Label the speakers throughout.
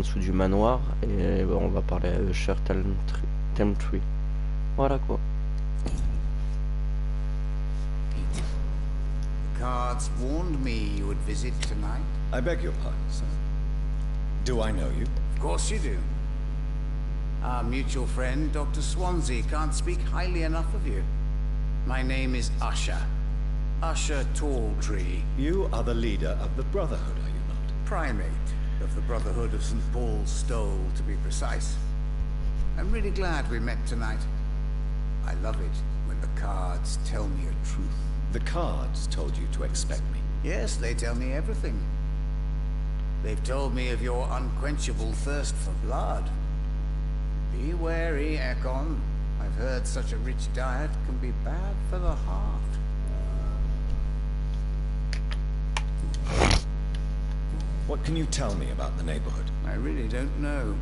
Speaker 1: dessous du manoir et on va parler à Cher Tree. Voilà quoi.
Speaker 2: The cards warned me you would visit tonight.
Speaker 3: I beg your pardon, sir. Do I know you?
Speaker 2: Of course you do. Our mutual friend, Dr. Swansea, can't speak highly enough of you. My name is Usher. Usher Talltree.
Speaker 3: You are the leader of the Brotherhood, are you not?
Speaker 2: Primate of the Brotherhood of St. Paul's Stole, to be precise. I'm really glad we met tonight. I love it when the cards tell me a truth.
Speaker 3: The cards told you to expect me.
Speaker 2: Yes, they tell me everything. They've told me of your unquenchable thirst for blood. Be wary, Ekon. I've heard such a rich diet can be bad for the heart.
Speaker 3: What can you tell me about the neighborhood?
Speaker 2: I really don't know.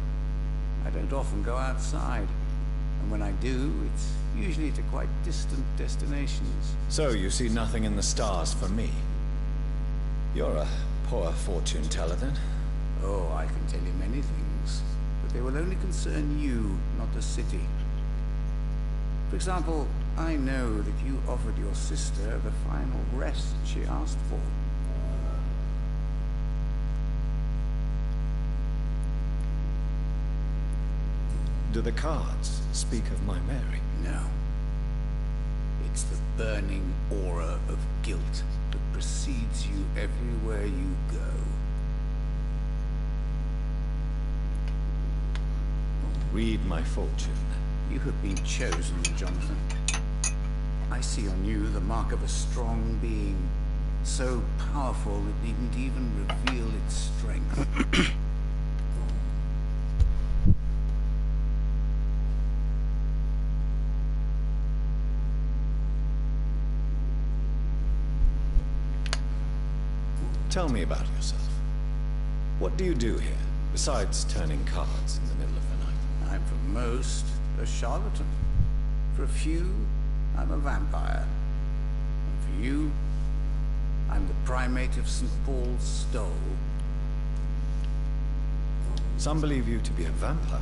Speaker 2: I don't often go outside. And when I do, it's usually to quite distant destinations.
Speaker 3: So you see nothing in the stars for me? You're a poor fortune teller, then?
Speaker 2: Oh, I can tell you many things. But they will only concern you, not the city. For example, I know that you offered your sister the final rest she asked for.
Speaker 3: Do the cards speak of my Mary?
Speaker 2: No. It's the burning aura of guilt that precedes you everywhere you go.
Speaker 3: Read my fortune.
Speaker 2: You have been chosen, Jonathan. I see on you the mark of a strong being, so powerful it needn't even reveal its strength.
Speaker 3: Tell me about yourself. What do you do here, besides turning cards in the middle of the night?
Speaker 2: I'm for most a charlatan. For a few, I'm a vampire. And for you, I'm the primate of St. Paul's Stole.
Speaker 3: Some believe you to be a vampire.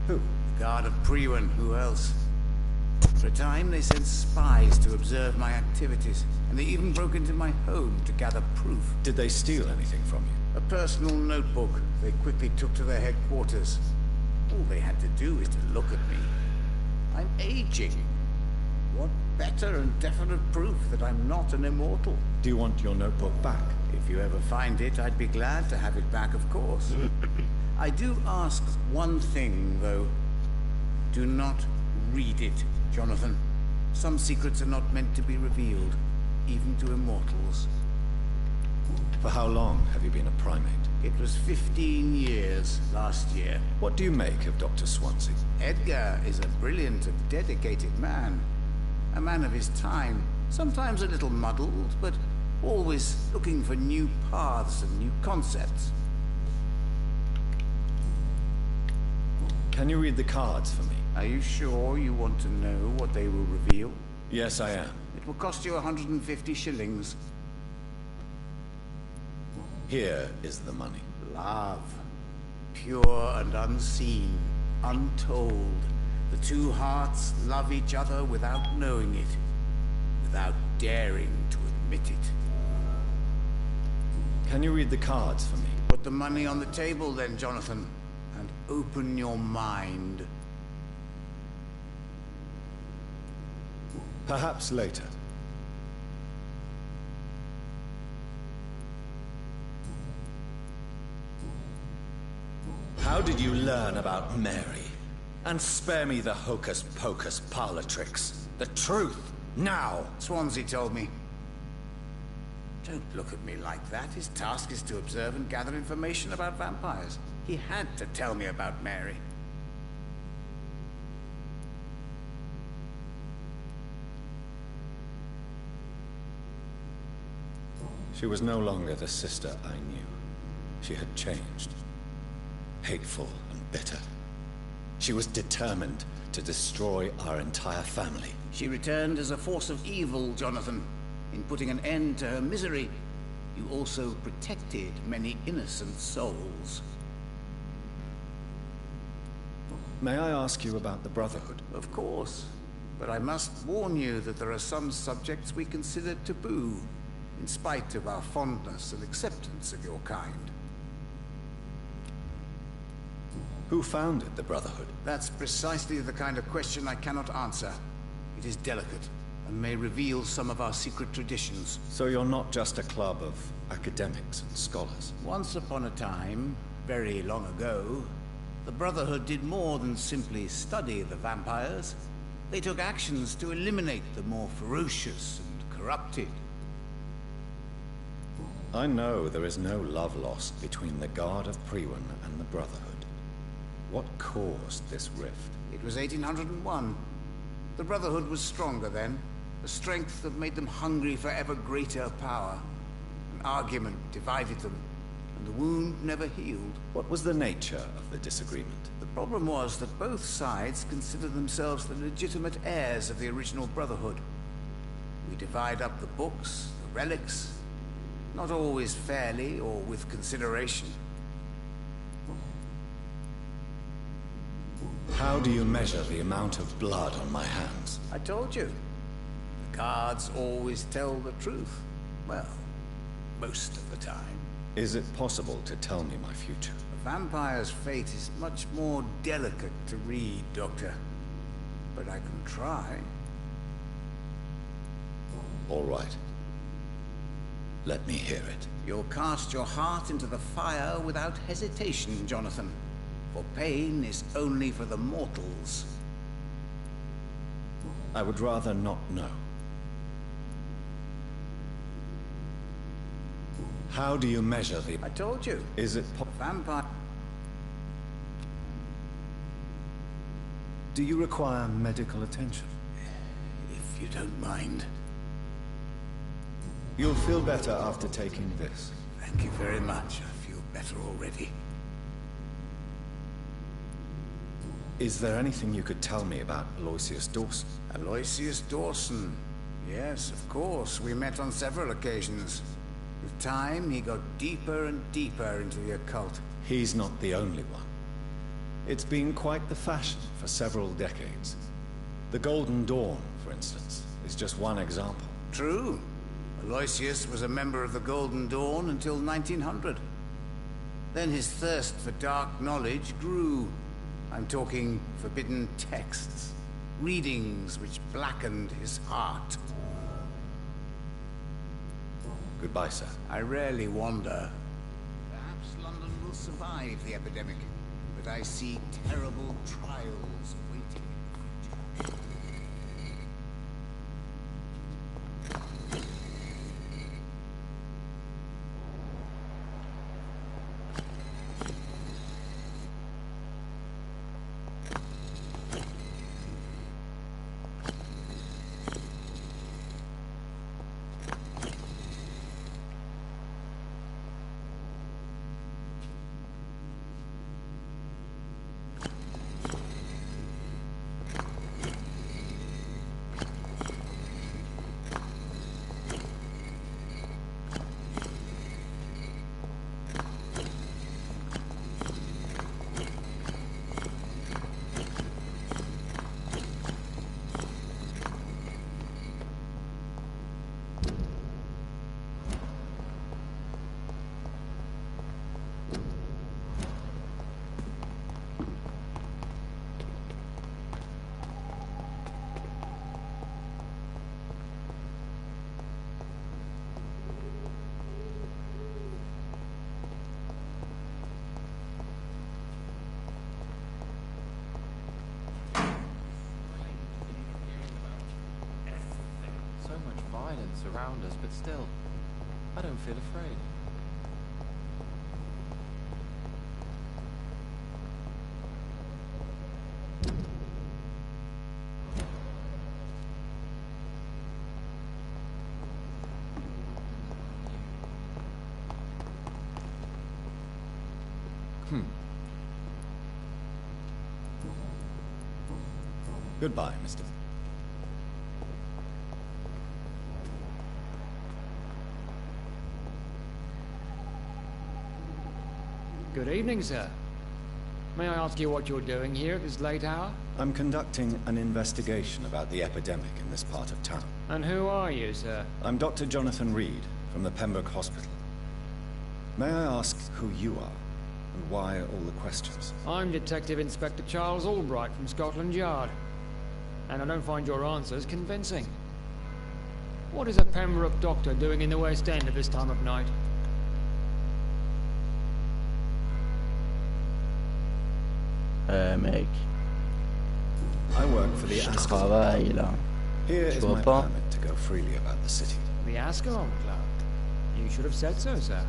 Speaker 3: Who?
Speaker 2: The Guard of Priwen, who else? For a time, they sent spies to observe my activities, and they even broke into my home to gather proof.
Speaker 3: Did they steal anything from you?
Speaker 2: A personal notebook they quickly took to their headquarters. All they had to do is to look at me. I'm aging. What better and definite proof that I'm not an immortal?
Speaker 3: Do you want your notebook back?
Speaker 2: If you ever find it, I'd be glad to have it back, of course. I do ask one thing, though. Do not read it, Jonathan. Some secrets are not meant to be revealed, even to immortals.
Speaker 3: For how long have you been a primate?
Speaker 2: It was 15 years last year.
Speaker 3: What do you make of Dr. Swansea?
Speaker 2: Edgar is a brilliant and dedicated man. A man of his time. Sometimes a little muddled, but always looking for new paths and new concepts.
Speaker 3: Can you read the cards for me?
Speaker 2: Are you sure you want to know what they will reveal?
Speaker 3: Yes, I am.
Speaker 2: It will cost you 150 shillings.
Speaker 3: Here is the money.
Speaker 2: Love. Pure and unseen. Untold. The two hearts love each other without knowing it. Without daring to admit it.
Speaker 3: Can you read the cards for me?
Speaker 2: Put the money on the table then, Jonathan. And open your mind.
Speaker 3: Perhaps later. How did you learn about Mary? And spare me the hocus-pocus parlor tricks. The truth, now!
Speaker 2: Swansea told me. Don't look at me like that. His task is to observe and gather information about vampires. He had to tell me about Mary.
Speaker 3: She was no longer the sister I knew. She had changed. Hateful and bitter. She was determined to destroy our entire family.
Speaker 2: She returned as a force of evil, Jonathan. In putting an end to her misery, you also protected many innocent souls.
Speaker 3: May I ask you about the Brotherhood?
Speaker 2: Of course. But I must warn you that there are some subjects we consider taboo, in spite of our fondness and acceptance of your kind.
Speaker 3: Who founded the Brotherhood?
Speaker 2: That's precisely the kind of question I cannot answer. It is delicate, and may reveal some of our secret traditions.
Speaker 3: So you're not just a club of academics and scholars?
Speaker 2: Once upon a time, very long ago, the Brotherhood did more than simply study the vampires. They took actions to eliminate the more ferocious and corrupted.
Speaker 3: I know there is no love lost between the Guard of Priwen and the Brotherhood. What caused this rift?
Speaker 2: It was 1801. The Brotherhood was stronger then, a strength that made them hungry for ever greater power. An argument divided them, and the wound never healed.
Speaker 3: What was the nature of the disagreement?
Speaker 2: The problem was that both sides considered themselves the legitimate heirs of the original Brotherhood. We divide up the books, the relics, not always fairly or with consideration.
Speaker 3: How do you measure the amount of blood on my hands?
Speaker 2: I told you. The cards always tell the truth. Well, most of the time.
Speaker 3: Is it possible to tell me my future?
Speaker 2: A vampire's fate is much more delicate to read, Doctor. But I can try.
Speaker 3: All right. Let me hear it.
Speaker 2: You'll cast your heart into the fire without hesitation, Jonathan. For pain is only for the mortals.
Speaker 3: I would rather not know. How do you measure the...
Speaker 2: I told you.
Speaker 3: Is it
Speaker 2: Vampire...
Speaker 3: Do you require medical attention?
Speaker 2: If you don't mind.
Speaker 3: You'll feel better after taking this.
Speaker 2: Thank you very much. I feel better already.
Speaker 3: Is there anything you could tell me about Aloysius Dawson?
Speaker 2: Aloysius Dawson. Yes, of course. We met on several occasions. With time, he got deeper and deeper into the occult.
Speaker 3: He's not the only one. It's been quite the fashion for several decades. The Golden Dawn, for instance, is just one example.
Speaker 2: True. Aloysius was a member of the Golden Dawn until 1900. Then his thirst for dark knowledge grew. I'm talking forbidden texts, readings which blackened his heart.
Speaker 3: Goodbye, sir.
Speaker 2: I rarely wander. Perhaps London will survive the epidemic, but I see terrible trials waiting.
Speaker 4: Around us, but still, I don't feel afraid.
Speaker 3: Goodbye, Mr.
Speaker 5: Good evening, sir. May I ask you what you're doing here at this late hour?
Speaker 3: I'm conducting an investigation about the epidemic in this part of town.
Speaker 5: And who are you, sir?
Speaker 3: I'm Dr. Jonathan Reed from the Pembroke Hospital. May I ask who you are and why all the questions?
Speaker 5: I'm Detective Inspector Charles Albright from Scotland Yard. And I don't find your answers convincing. What is a Pembroke doctor doing in the West End at this time of night?
Speaker 1: Mec,
Speaker 3: I work for the
Speaker 1: je
Speaker 3: Ascot.
Speaker 1: travaille là.
Speaker 3: Here
Speaker 1: Tu
Speaker 3: is
Speaker 1: vois
Speaker 3: my
Speaker 1: pas?
Speaker 3: permit to go freely about the city.
Speaker 5: The Ascalon Club? You should have said so, sir.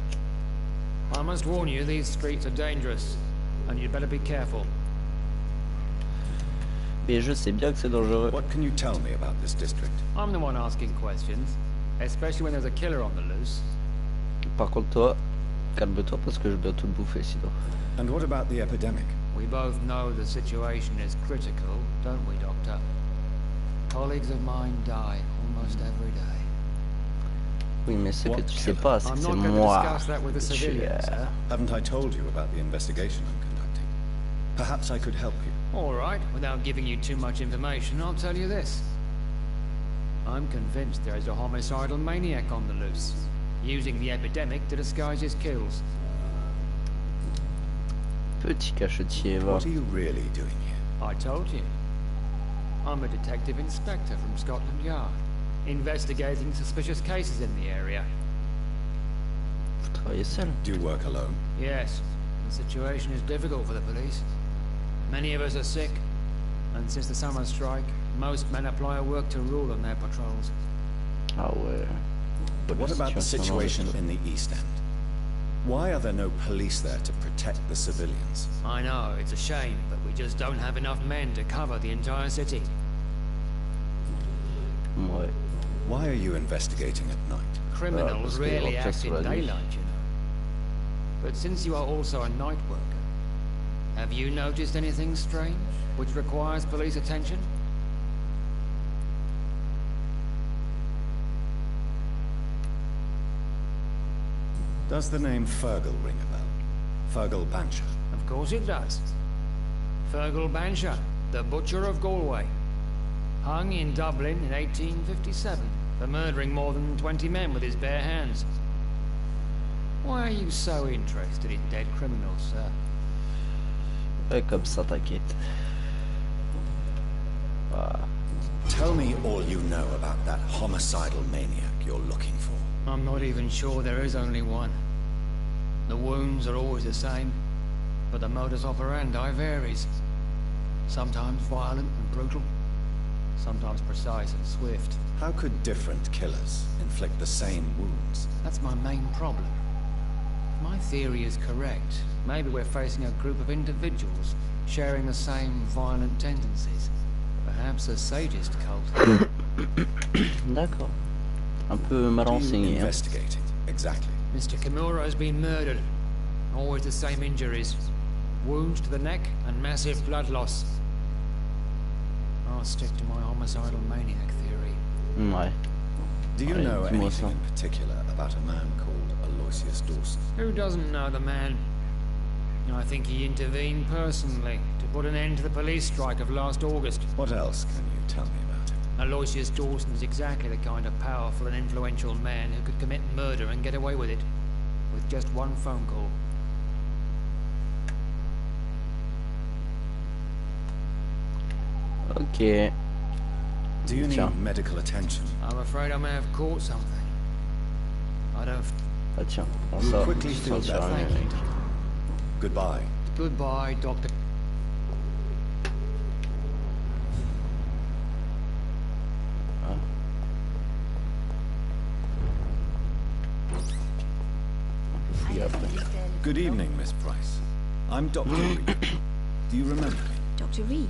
Speaker 5: I must warn you, these streets are dangerous, and you'd better be careful.
Speaker 1: Mais je sais bien que c'est dangereux.
Speaker 3: What can you tell me about this district?
Speaker 5: I'm the one asking questions, especially when there's a killer on the loose.
Speaker 1: Par contre toi, calme-toi parce que je dois tout bouffer sinon.
Speaker 3: And what about the epidemic?
Speaker 5: We both know the situation is critical, don't we, Doctor? Colleagues of mine die almost every day.
Speaker 1: Oui, mais ce que
Speaker 3: What
Speaker 1: tu sais
Speaker 3: killer?
Speaker 1: pas, c'est
Speaker 5: I'm
Speaker 1: que c'est
Speaker 5: not going to
Speaker 1: moi
Speaker 5: discuss that with the
Speaker 1: qui tue,
Speaker 5: civilians, sir.
Speaker 3: Haven't I told you about the investigation I'm conducting? Perhaps I could help you.
Speaker 5: All right, without giving you too much information, I'll tell you this. I'm convinced there is a homicidal maniac on the loose, using the epidemic to disguise his kills.
Speaker 1: Petit cachetier, va.
Speaker 3: What are you really doing here?
Speaker 5: I told you. I'm a detective inspector from Scotland Yard, investigating suspicious cases in the area.
Speaker 1: Vous travaillez seul.
Speaker 3: Do you work alone?
Speaker 5: Yes, the situation is difficult for the police. Many of us are sick, and since the summer strike, most men apply a work to rule on their patrols.
Speaker 1: Ah ouais.
Speaker 3: What about the situation
Speaker 1: dans le-
Speaker 3: in the East End? Why are there no police there to protect the civilians?
Speaker 5: I know, it's a shame, but we just don't have enough men to cover the entire city.
Speaker 1: Ouais.
Speaker 3: Why are you investigating at night?
Speaker 5: Criminals
Speaker 1: parce que
Speaker 5: rarely
Speaker 1: on
Speaker 5: act
Speaker 1: fait
Speaker 5: in
Speaker 1: sur la nuit.
Speaker 5: daylight, you know. But since you are also a night worker, have you noticed anything strange which requires police attention?
Speaker 3: Does the name Fergal ring a bell? Fergal Bancher.
Speaker 5: Of course it does. Fergal Bancher, the butcher of Galway, hung in Dublin in 1857 for murdering more than 20 men with his bare hands. Why are you so interested in dead criminals, sir?
Speaker 1: Ouais, comme ça, t'inquiète. Ah.
Speaker 3: Tell me all you know about that homicidal maniac you're looking for.
Speaker 5: I'm not even sure there is only one. The wounds are always the same, but the modus operandi varies. Sometimes violent and brutal, sometimes precise and swift.
Speaker 3: How could different killers inflict the same wounds?
Speaker 5: That's my main problem. If my theory is correct, maybe we're facing a group of individuals sharing the same violent tendencies. Perhaps a sadist cult.
Speaker 1: D'accord. Un peu mal
Speaker 3: What are you
Speaker 1: renseigné. Hein.
Speaker 3: investigating exactly?
Speaker 5: Mr. Kimura has been murdered. Always the same injuries. Wounds to the neck and massive blood loss. I'll stick to my homicidal maniac theory.
Speaker 1: Ouais.
Speaker 3: Do you
Speaker 1: Allez,
Speaker 3: know
Speaker 1: dis-moi
Speaker 3: anything
Speaker 1: ça.
Speaker 3: in particular about a man called Aloysius Dawson?
Speaker 5: Who doesn't know the man? I think he intervened personally to put an end to the police strike of last August.
Speaker 3: What else can you tell me about him?
Speaker 5: Aloysius Dawson is exactly the kind of powerful and influential man who could commit murder and get away with it, with just one phone call.
Speaker 1: Ok.
Speaker 3: Do you need
Speaker 1: Tiens.
Speaker 3: medical attention?
Speaker 5: I'm afraid I may have caught something. I don't...
Speaker 1: Ah tiens, on
Speaker 3: You
Speaker 1: sort
Speaker 3: quickly feel
Speaker 1: sur
Speaker 3: better.
Speaker 1: un
Speaker 5: Thank you.
Speaker 1: mec.
Speaker 3: Goodbye.
Speaker 5: Goodbye, Doctor.
Speaker 1: Ah. Fouille après.
Speaker 3: Good evening, Miss Price. I'm Dr. Reed. Do you remember me?
Speaker 6: Dr. Reed?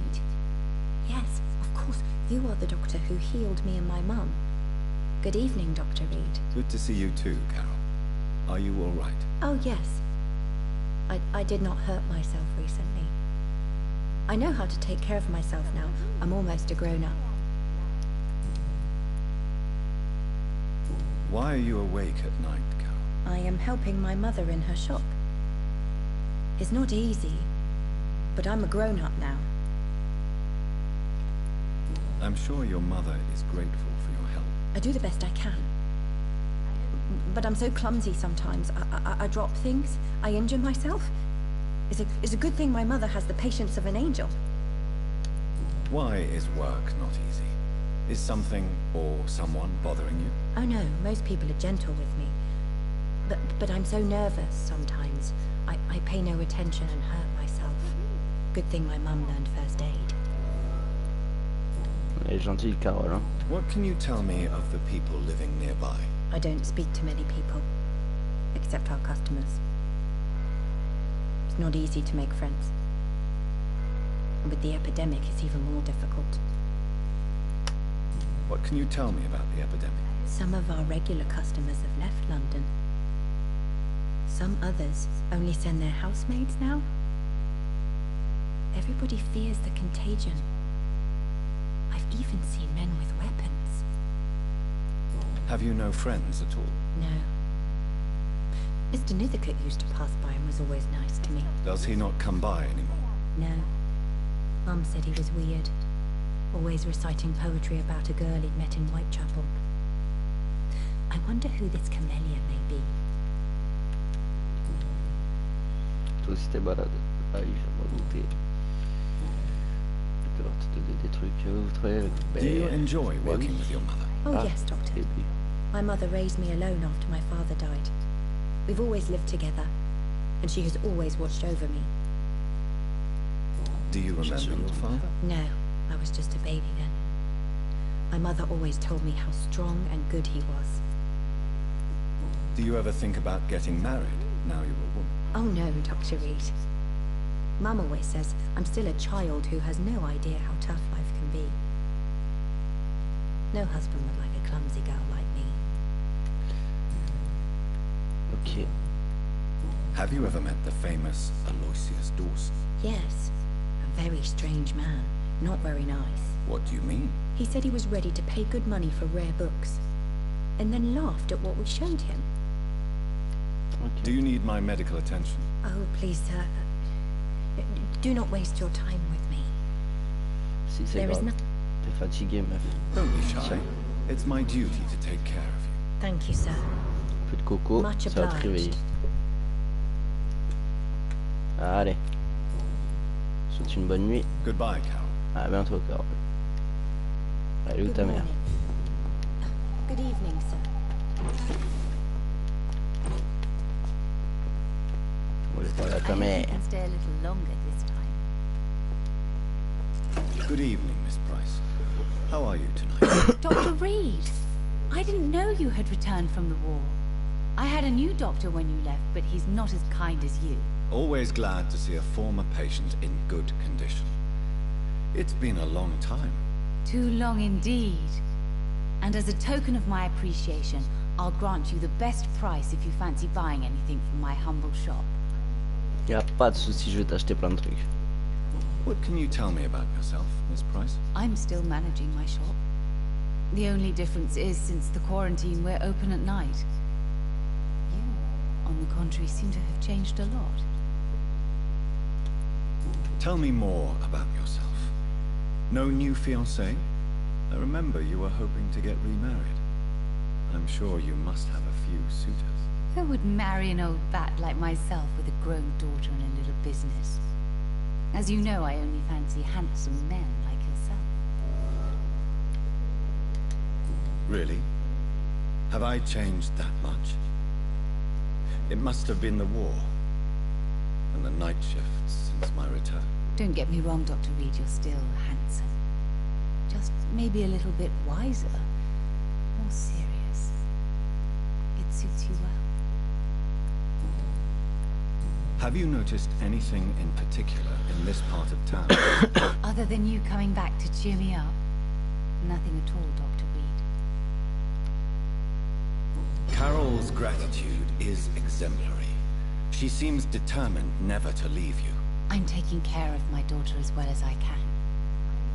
Speaker 6: Yes, of course. You are the doctor who healed me and my mum. Good evening, Dr. Reed.
Speaker 3: Good to see you too, Carol. Are you all right?
Speaker 6: Oh, yes. I did not hurt myself recently. I know how to take care of myself now. I'm almost a grown-up.
Speaker 3: Why are you awake at night, Carol?
Speaker 6: I am helping my mother in her shop. It's not easy. But I'm a grown-up now.
Speaker 3: I'm sure your mother is grateful for your help.
Speaker 6: I do the best I can. But I'm so clumsy sometimes. I drop things. I injure myself. It's a good thing my mother has the patience of an angel.
Speaker 3: Why is work not easy? Is something or someone bothering you?
Speaker 6: Oh no, most people are gentle with me. But I'm so nervous sometimes. I pay no attention and hurt myself. Good thing my mum learned first aid.
Speaker 1: Elle est gentille, Carole, hein?
Speaker 3: What can you tell me of the people living nearby?
Speaker 6: I don't speak to many people, except our customers. It's not easy to make friends. And with the epidemic, it's even more difficult.
Speaker 3: What can you tell me about the epidemic?
Speaker 6: Some of our regular customers have left London. Some others only send their housemaids now. Everybody fears the contagion. I've even seen men with weapons.
Speaker 3: Have you no friends at all?
Speaker 6: No. Mr. Nithercote used to pass by and was always nice to me.
Speaker 3: Does he not come by anymore?
Speaker 6: No. Mum said he was weird. Always reciting poetry about a girl he'd met in Whitechapel. I wonder who this camellia may be.
Speaker 1: Toi aussi t'es balade. Ah oui, je m'en doutais. Tu vas te donner des trucs très...
Speaker 3: Do you enjoy working with your mother?
Speaker 6: Oh yes, Doctor.
Speaker 1: Baby.
Speaker 6: My mother raised me alone after my father died. We've always lived together, and she has always watched over me.
Speaker 3: Do you remember your father?
Speaker 6: No, I was just a baby then. My mother always told me how strong and good he was.
Speaker 3: Do you ever think about getting married, now you're a woman?
Speaker 6: Oh no, Dr. Reed. Mum always says I'm still a child who has no idea how tough life can be. No husband would like a clumsy girl like me.
Speaker 1: Ok.
Speaker 3: Have you ever met the famous Aloysius Dawson?
Speaker 6: Yes, a very strange man. Not very nice.
Speaker 3: What do you mean?
Speaker 6: He said he was ready to pay good money for rare books, and then laughed at what we showed him.
Speaker 1: Ok.
Speaker 3: Do you need my medical attention?
Speaker 6: Oh, please, sir. Do not waste your time with me.
Speaker 1: Si c'est
Speaker 6: There is
Speaker 1: grave.
Speaker 6: nothing.
Speaker 1: T'es fatigué, meuf.
Speaker 3: Don't be shy.
Speaker 1: Tiens.
Speaker 3: It's my duty to take care of you.
Speaker 6: Thank you, sir.
Speaker 1: Un peu de coco,
Speaker 6: Much
Speaker 1: ça va te réveiller.
Speaker 6: obliged.
Speaker 1: Allez. Souhaite une bonne nuit.
Speaker 3: Goodbye, Carol.
Speaker 1: À bientôt, Carole. Allez, où
Speaker 6: Good
Speaker 1: ta mère?
Speaker 6: morning. Good evening, sir.
Speaker 1: On va aller parler à ta
Speaker 7: I hope
Speaker 1: mère.
Speaker 7: you can stay a little longer this time.
Speaker 3: Good evening, Miss Price. How are you tonight?
Speaker 7: Dr. Reed, I didn't know you had returned from the war. I had a new doctor when you left, but he's not as kind as you.
Speaker 3: Always glad to see a former patient in good condition. It's been a long time.
Speaker 7: Too long indeed. And as a token of my appreciation, I'll grant you the best price if you fancy buying anything from my humble shop.
Speaker 1: Y'a pas de soucis, je vais t'acheter plein de trucs.
Speaker 3: What can you tell me about yourself, Miss Price?
Speaker 7: I'm still managing my shop. The only difference is, since the quarantine, we're open at night. You, on the contrary, seem to have changed a lot.
Speaker 3: Tell me more about yourself. No new fiancé? I remember you were hoping to get remarried. I'm sure you must have a few suitors.
Speaker 7: Who would marry an old bat like myself with a grown daughter and a little business? As you know, I only fancy handsome men like yourself.
Speaker 3: Really? Have I changed that much? It must have been the war and the night shifts since my return.
Speaker 7: Don't get me wrong, Dr. Reed, you're still handsome. Just maybe a little bit wiser, more serious. It suits you well.
Speaker 3: Have you noticed anything in particular in this part of town?
Speaker 7: Other than you coming back to cheer me up? Nothing at all, Dr. Reed.
Speaker 3: Carol's gratitude is exemplary. She seems determined never to leave you.
Speaker 7: I'm taking care of my daughter as well as I can.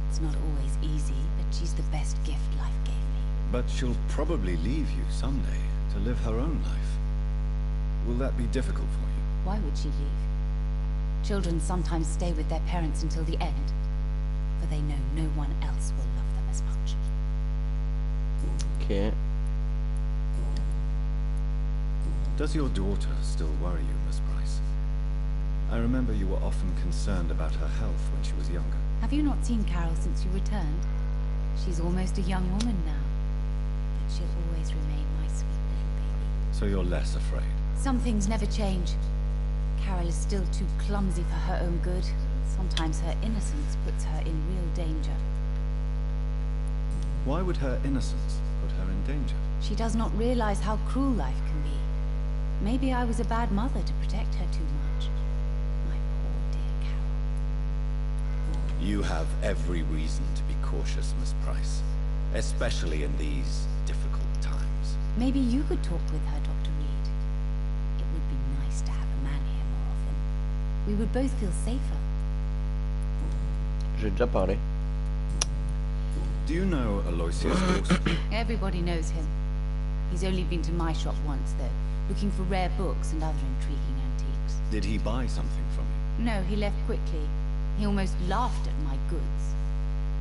Speaker 7: It's not always easy, but she's the best gift life gave me.
Speaker 3: But she'll probably leave you someday to live her own life. Will that be difficult for you?
Speaker 7: Why would she leave? Children sometimes stay with their parents until the end, for they know no one else will love them as much.
Speaker 1: Ok.
Speaker 3: Does your daughter still worry you, Miss Price? I remember you were often concerned about her health when she was younger.
Speaker 7: Have you not seen Carol since you returned? She's almost a young woman now, but she'll always remain my sweet little baby.
Speaker 3: So you're less afraid?
Speaker 7: Some things never change. Carol is still too clumsy for her own good. Sometimes her innocence puts her in real danger.
Speaker 3: Why would her innocence put her in danger?
Speaker 7: She does not realize how cruel life can be. Maybe I was a bad mother to protect her too much. My poor dear Carol.
Speaker 3: You have every reason to be cautious, Miss Price. Especially in these difficult times.
Speaker 7: Maybe you could talk with her, Dr. Reed. It would be nice to have a man here more often. We would both feel safer.
Speaker 1: J'ai déjà parlé.
Speaker 3: Do you know Aloysius Dawson?
Speaker 7: Everybody knows him. He's only been to my shop once, though, looking for rare books and other intriguing antiques.
Speaker 3: Did he buy something from you?
Speaker 7: No, he left quickly. He almost laughed at my goods.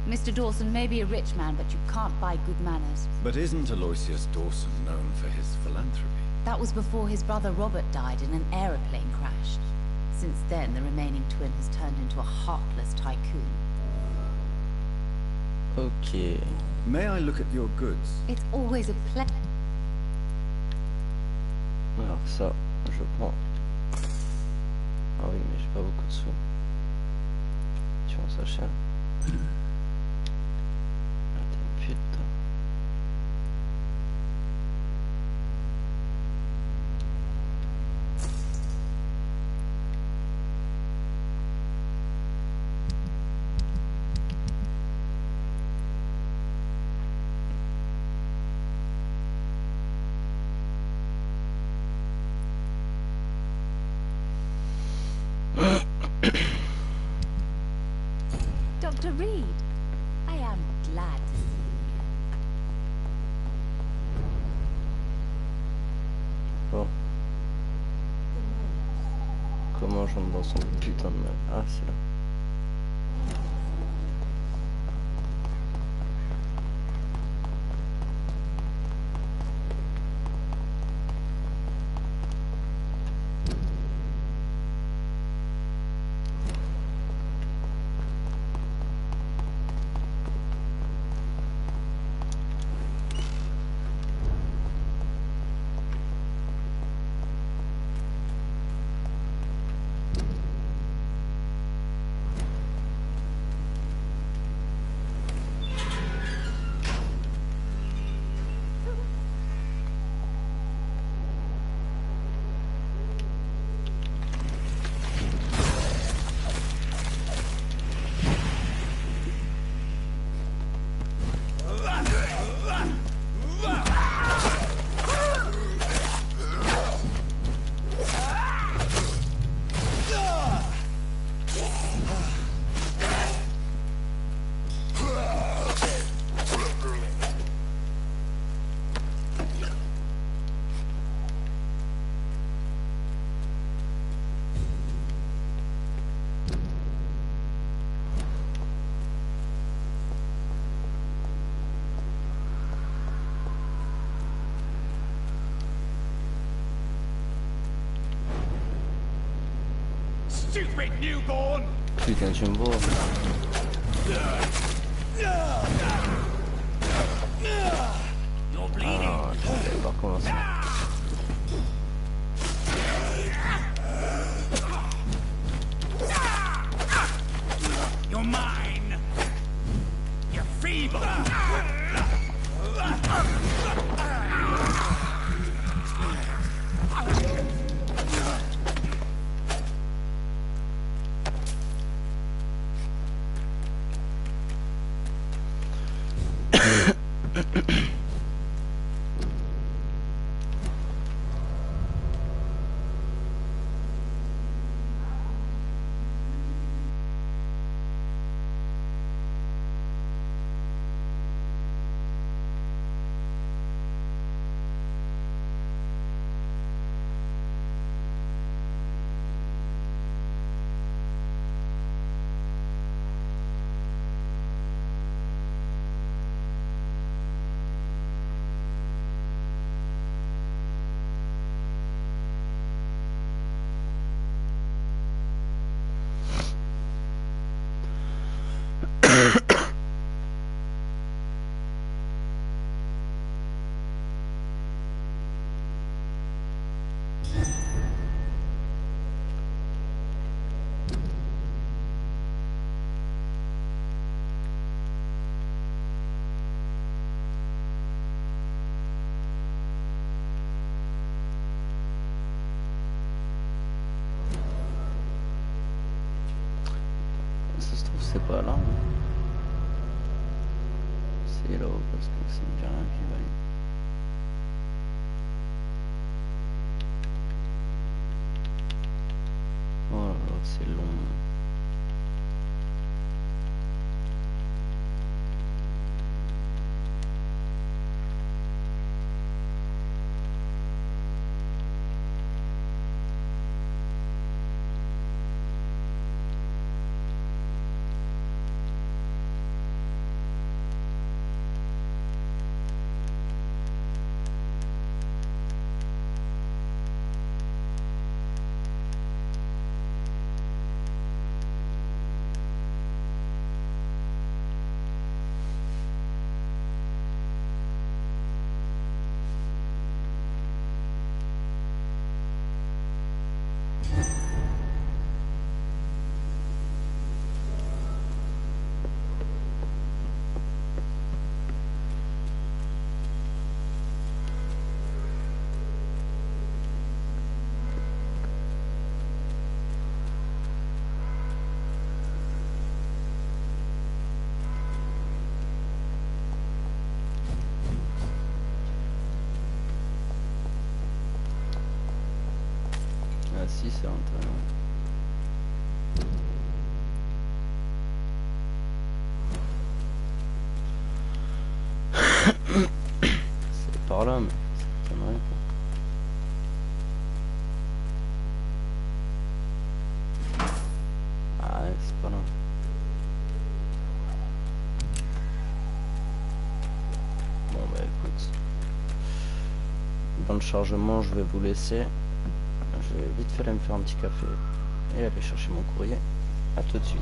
Speaker 7: Mr. Dawson may be a rich man, but you can't buy good manners.
Speaker 3: But isn't Aloysius Dawson known for his philanthropy?
Speaker 7: That was before his brother Robert died in an aeroplane crash. Since then, the remaining twin has turned into a heartless tycoon.
Speaker 1: Ok.
Speaker 3: May I look at your goods?
Speaker 7: It's always a pleasure.
Speaker 1: Alors ça, je prends. Ah oui, mais j'ai pas beaucoup de sous. Tu vois ça cher. Ah, t'es une pute.
Speaker 7: Dr. Reed, I am glad to see
Speaker 1: Bon. Comment j'entre dans son putain de mal. Ah, c'est là.
Speaker 2: Stupid newborn!
Speaker 1: Putain, tu me vois.
Speaker 2: You're bleeding.
Speaker 1: Ah, attends, j'avais pas recommencé.
Speaker 2: You're mine. You're feeble.
Speaker 1: c'est pas là. C'est là-haut parce que ça me dit rien qui va. Oh là là, c'est long. Ah si, c'est à l'intérieur. C'est par là, mais ça m'arrive pas. Ah ouais, c'est pas là. Bon bah écoute. Dans le chargement, je vais vous laisser. Je vais vite fait aller me faire un petit café et aller chercher mon courrier. A tout de suite.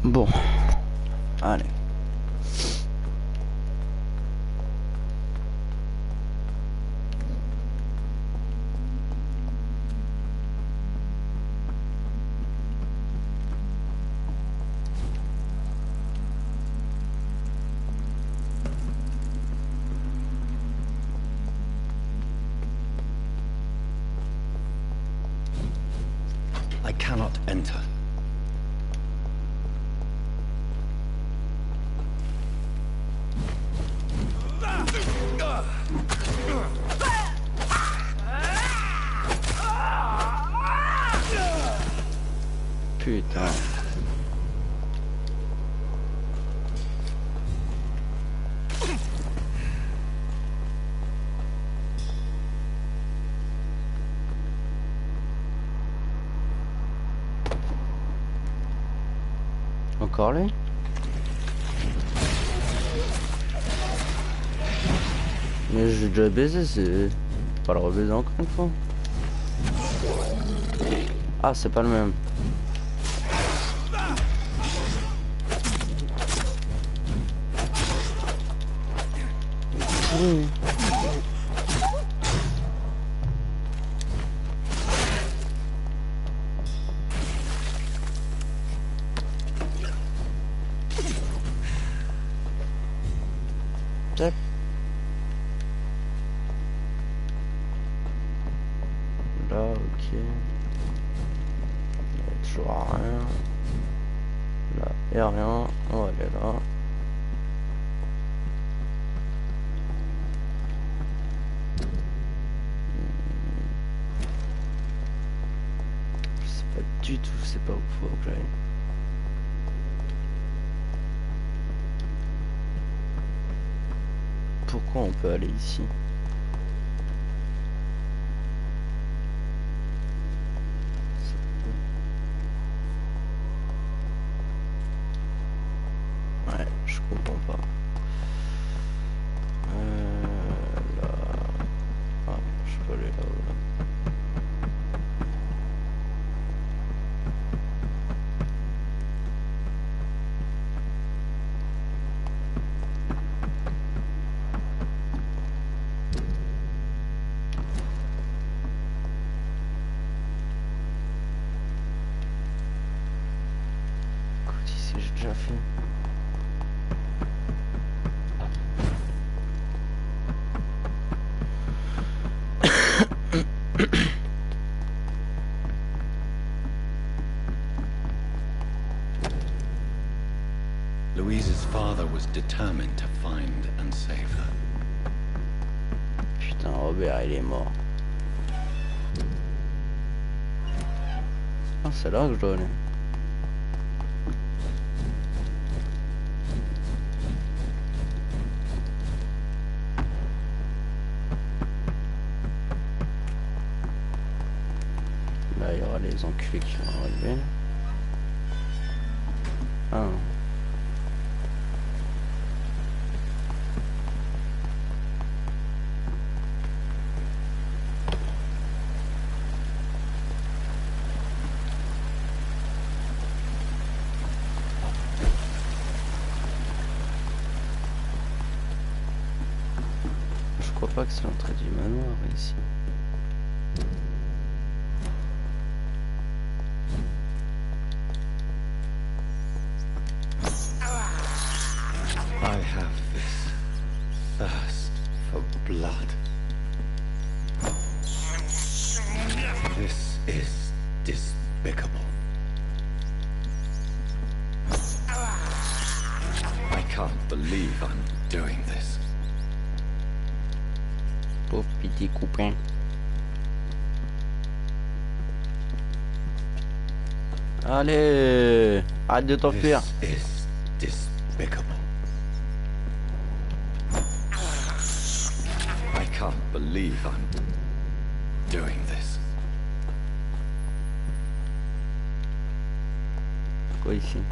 Speaker 1: Bon, allez.
Speaker 3: I cannot enter.
Speaker 1: Putain. Encore lui? Mais j'ai déjà baisé, c'est pas le rebaiser encore une fois. Ah, c'est pas le même. Oui. Tac. Là, ok. Il y a toujours rien. Là, il n'y a rien. On va aller là. Je sais pas du tout, je sais pas où faut que j'aille. Pourquoi on peut aller ici? Ouais, je comprends pas. Là... Ah, je peux aller là-haut là. Écoute, ici j'ai déjà fait.
Speaker 3: Louise's father was determined to find and save her.
Speaker 1: Putain, Robert, il est mort. Ah, c'est là que je dois aller. Là, il y aura les enculés qui vont arriver. Ah non. Je crois pas que c'est l'entrée du manoir ici.
Speaker 3: I have this thirst for blood. This is despicable. I can't believe I'm doing this.
Speaker 1: Pauvre petit copain. Allez, arrête de t'enfuir.
Speaker 3: This is despicable. I can't believe I'm doing this.
Speaker 1: Quoi ici?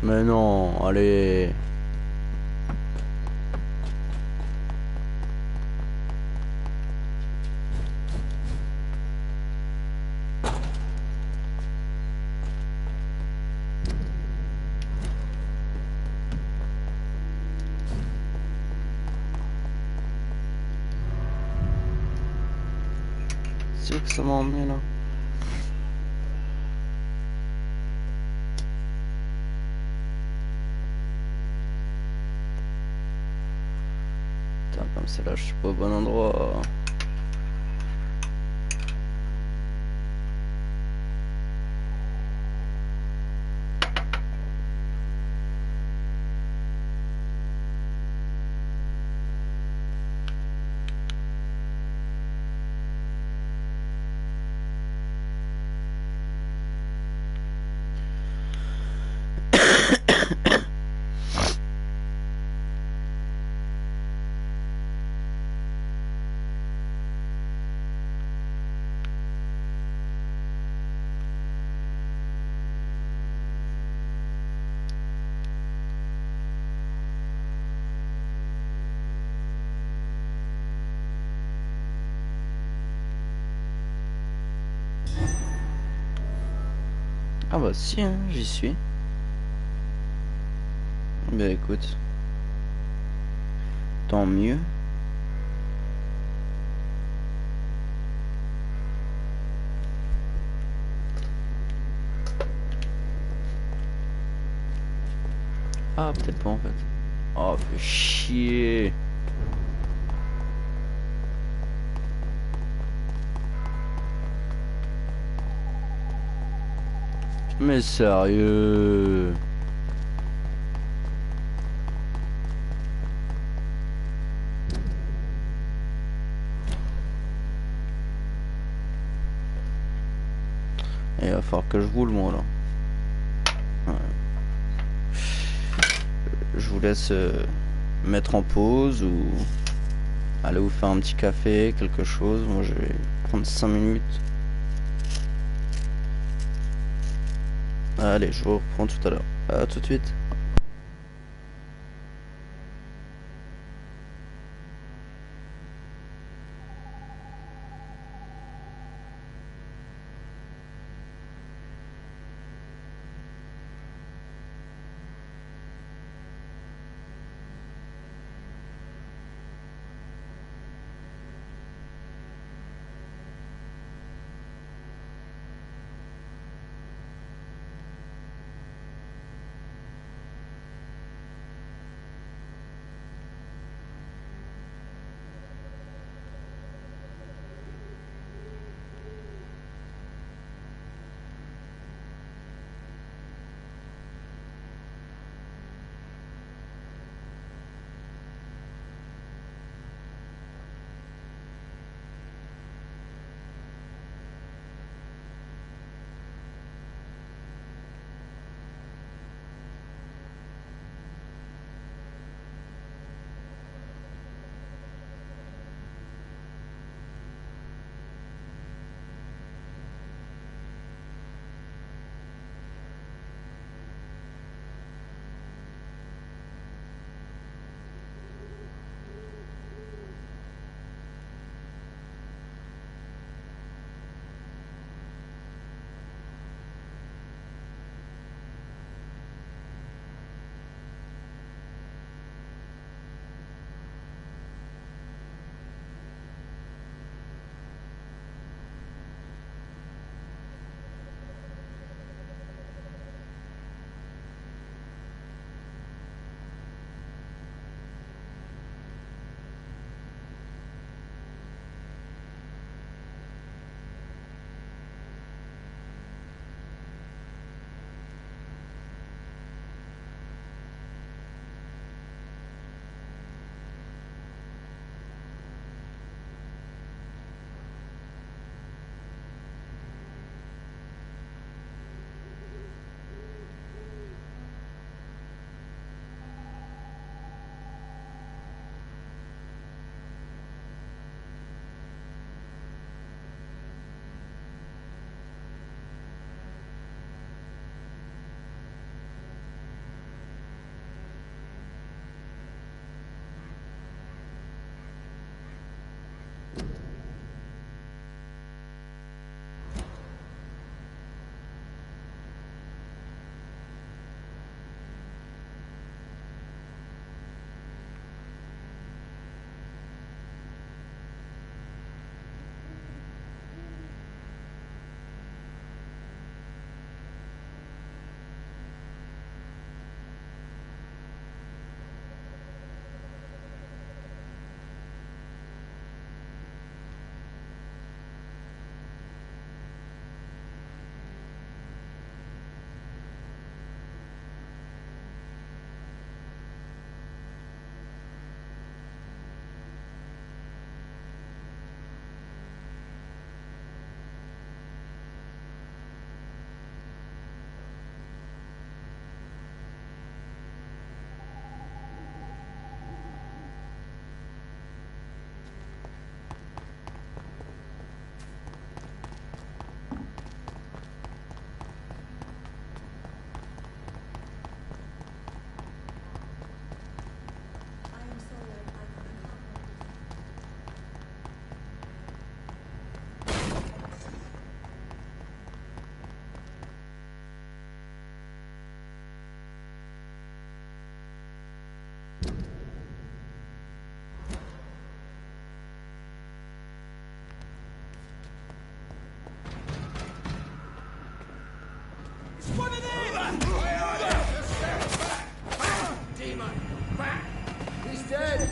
Speaker 1: Mais non, allez. C'est que ça m'emmène là. Putain, comme c'est là, je suis pas au bon endroit. Ah bah si, hein, j'y suis. Bah écoute. Tant mieux. Ah, peut-être pas en fait. Oh, fais chier. Mais sérieux. Il va falloir que je roule moi là. Ouais. Je vous laisse mettre en pause ou aller vous faire un petit café, quelque chose. Moi je vais prendre 5 minutes. Allez, je vous reprends tout à l'heure. À tout de suite.
Speaker 8: Demon! Back! He's dead!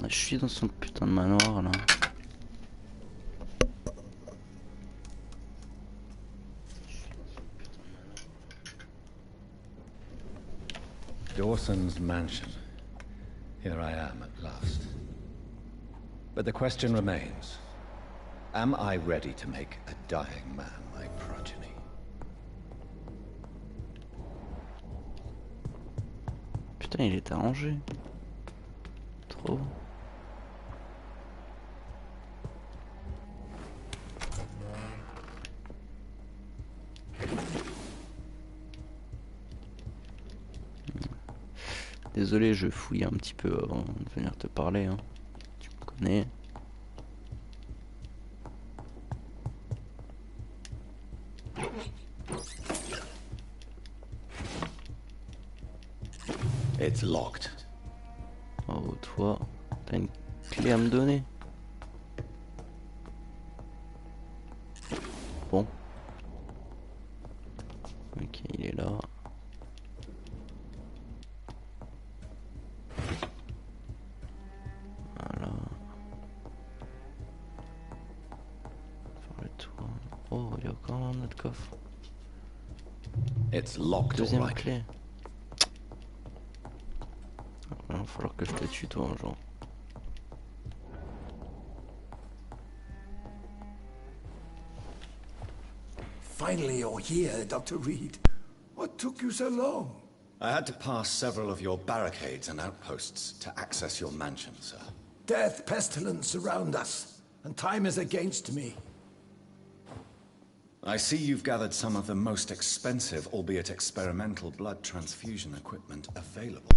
Speaker 1: Je suis dans son putain de manoir là.
Speaker 3: Dawson's mansion. Here I am at last. But the question remains. Am I ready to make a dying man my progeny?
Speaker 1: Putain, il est arrangé. Trop. Désolé, je fouille un petit peu avant de venir te parler, hein. Tu me connais.
Speaker 3: It's locked.
Speaker 1: Oh, toi, t'as une clé à me donner? Bon. Ok, il est là. Voilà. Faire le tour. Oh, il y a encore un autre coffre.
Speaker 3: It's locked, all
Speaker 1: Deuxième
Speaker 3: right.
Speaker 1: clé. Il va falloir que je te tue toi un jour.
Speaker 8: Finally you're here, Dr. Reed. What took you so long?
Speaker 3: I had to pass several of your barricades and outposts to access your mansion, sir.
Speaker 8: Death, pestilence surround us, and time is against me.
Speaker 3: I see you've gathered some of the most expensive, albeit experimental, blood transfusion equipment available.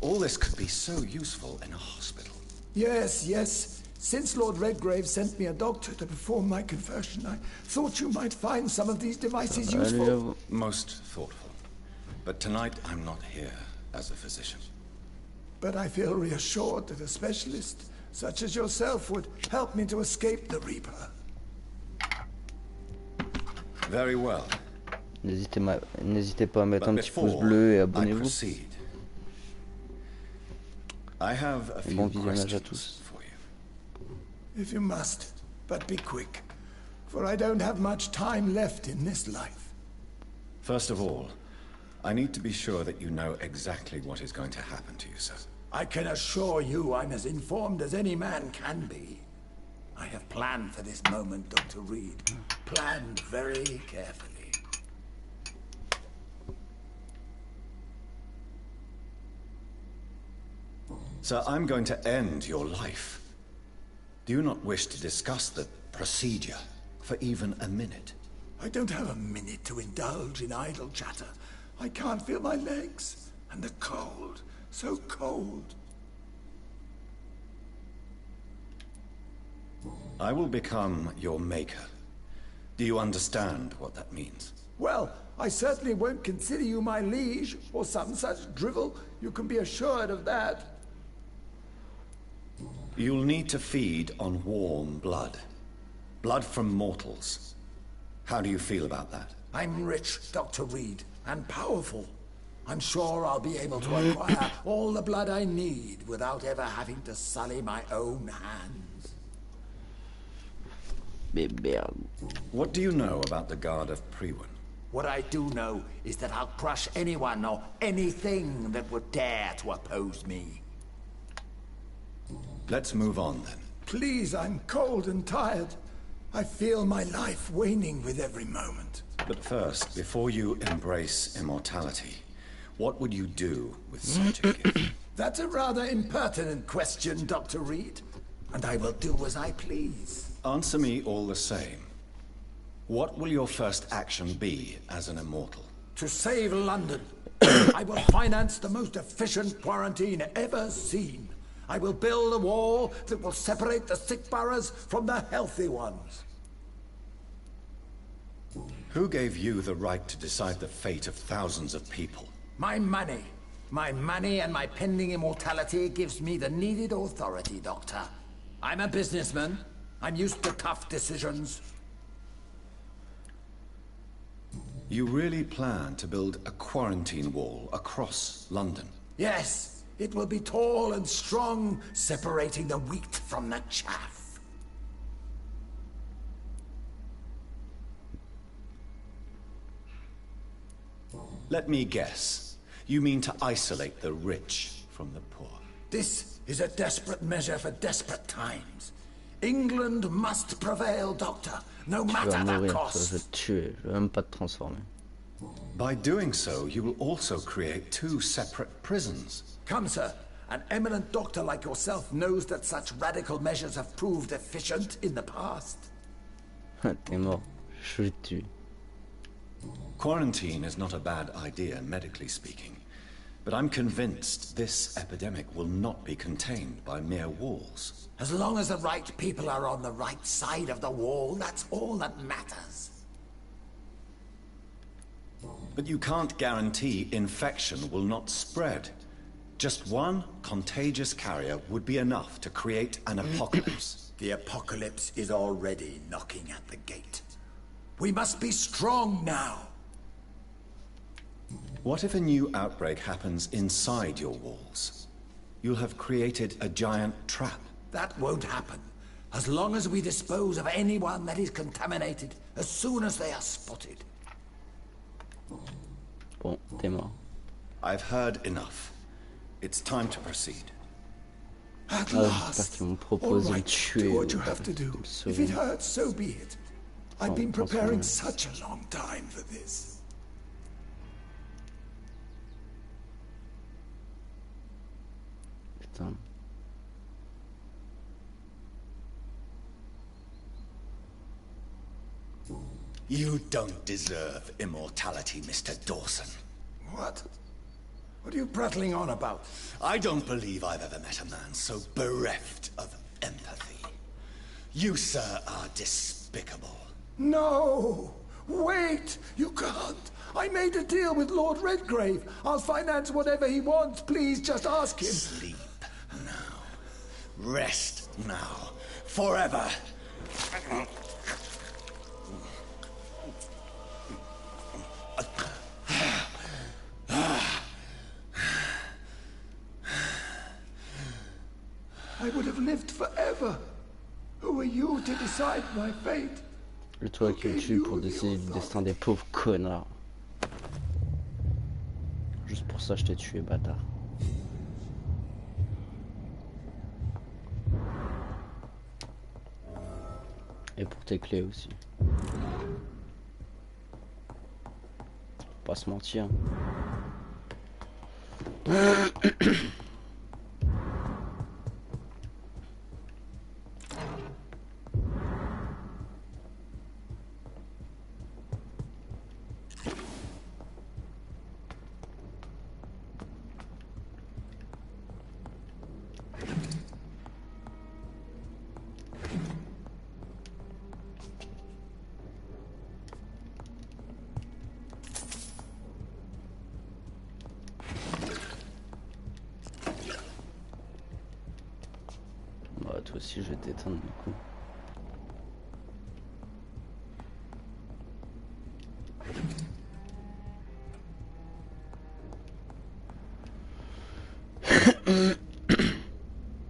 Speaker 3: All this could be so useful in a hospital.
Speaker 8: Yes, yes. Since Lord Redgrave sent me a doctor to perform my conversion, I thought you might find some of these devices useful.
Speaker 3: Most thoughtful. But tonight I'm not here as a physician.
Speaker 8: But I feel reassured that a specialist such as yourself would help me to escape the Reaper.
Speaker 3: Very well.
Speaker 1: N'hésitez pas à mettre
Speaker 3: But
Speaker 1: un petit pouce
Speaker 3: before
Speaker 1: bleu et
Speaker 3: I
Speaker 1: abonnez-vous.
Speaker 3: proceed, I have a few
Speaker 1: Bon visionnage à
Speaker 3: questions
Speaker 1: tous.
Speaker 3: for you.
Speaker 8: If you must, but be quick, for I don't have much time left in this life.
Speaker 3: First of all, I need to be sure that you know exactly what is going to happen to you, sir.
Speaker 8: I can assure you I'm as informed as any man can be. I have planned for this moment, Dr. Reed. Planned very carefully.
Speaker 3: Sir, I'm going to end your life. Do you not wish to discuss the procedure for even a minute?
Speaker 8: I don't have a minute to indulge in idle chatter. I can't feel my legs. And the cold. So cold.
Speaker 3: I will become your maker. Do you understand what that means?
Speaker 8: Well, I certainly won't consider you my liege, or some such drivel. You can be assured of that.
Speaker 3: You'll need to feed on warm blood. Blood from mortals. How do you feel about that?
Speaker 8: I'm rich, Dr. Reed, and powerful. I'm sure I'll be able to acquire all the blood I need without ever having to sully my own hands.
Speaker 3: What do you know about the Guard of Priwen?
Speaker 8: What I do know is that I'll crush anyone or anything that would dare to oppose me.
Speaker 3: Let's move on then.
Speaker 8: Please, I'm cold and tired. I feel my life waning with every moment.
Speaker 3: But first, before you embrace immortality, what would you do with such a gift?
Speaker 8: That's a rather impertinent question, Dr. Reed. And I will do as I please.
Speaker 3: Answer me all the same. What will your first action be as an immortal?
Speaker 8: To save London, I will finance the most efficient quarantine ever seen. I will build a wall that will separate the sick boroughs from the healthy ones.
Speaker 3: Who gave you the right to decide the fate of thousands of people?
Speaker 8: My money. My money and my pending immortality gives me the needed authority, Doctor. I'm a businessman. I'm used to tough decisions.
Speaker 3: You really plan to build a quarantine wall across London?
Speaker 8: Yes. It will be tall and strong, separating the wheat from the chaff.
Speaker 3: Let me guess. You mean to isolate the rich from the poor?
Speaker 8: This is a desperate measure for desperate times. England must prevail, Doctor, no
Speaker 1: Tu vas
Speaker 8: matter the
Speaker 1: mourir, je vais
Speaker 8: cost.
Speaker 1: te tuer, je vais même pas te transformer.
Speaker 3: By doing so, you will also create two separate prisons.
Speaker 8: Come, sir. An eminent doctor like yourself knows that such radical measures have proved efficient in the past.
Speaker 1: T'es mort, je vais te tuer.
Speaker 3: Quarantine is not a bad idea, medically speaking. But I'm convinced this epidemic will not be contained by mere walls.
Speaker 8: As long as the right people are on the right side of the wall, that's all that matters.
Speaker 3: But you can't guarantee infection will not spread. Just one contagious carrier would be enough to create an apocalypse.
Speaker 8: The apocalypse is already knocking at the gate. We must be strong now.
Speaker 3: What if a new outbreak happens inside your walls? You'll have created a giant trap.
Speaker 8: That won't happen. As long as we dispose of anyone that is contaminated, as soon as they are spotted.
Speaker 1: Bon, t'es mort.
Speaker 3: I've heard enough. It's time to proceed.
Speaker 8: At
Speaker 1: Ah, j'espère
Speaker 8: last.
Speaker 1: qu'ils vont me
Speaker 8: All
Speaker 1: proposer de
Speaker 8: right,
Speaker 1: tuer.
Speaker 8: do what you have to do.
Speaker 1: me
Speaker 8: If it
Speaker 1: sauver.
Speaker 8: hurts, so be it. I've been
Speaker 1: Transformer.
Speaker 8: preparing such a long time for this.
Speaker 1: Putain.
Speaker 3: You don't deserve immortality, Mr. Dawson.
Speaker 8: What? What are you prattling on about?
Speaker 3: I don't believe I've ever met a man so bereft of empathy. You, sir, are despicable.
Speaker 8: No! Wait! You can't! I made a deal with Lord Redgrave. I'll finance whatever he wants. Please, just ask him.
Speaker 3: Sleep now. Rest now. Forever.
Speaker 8: I would have lived forever. Who are you to decide my fate?
Speaker 1: Le toi qui me tue pour décider du destin des pauvres connards. Juste pour ça je t'ai tué, bâtard. Et pour tes clés aussi. Faut pas se mentir. si je vais t'éteindre du coup.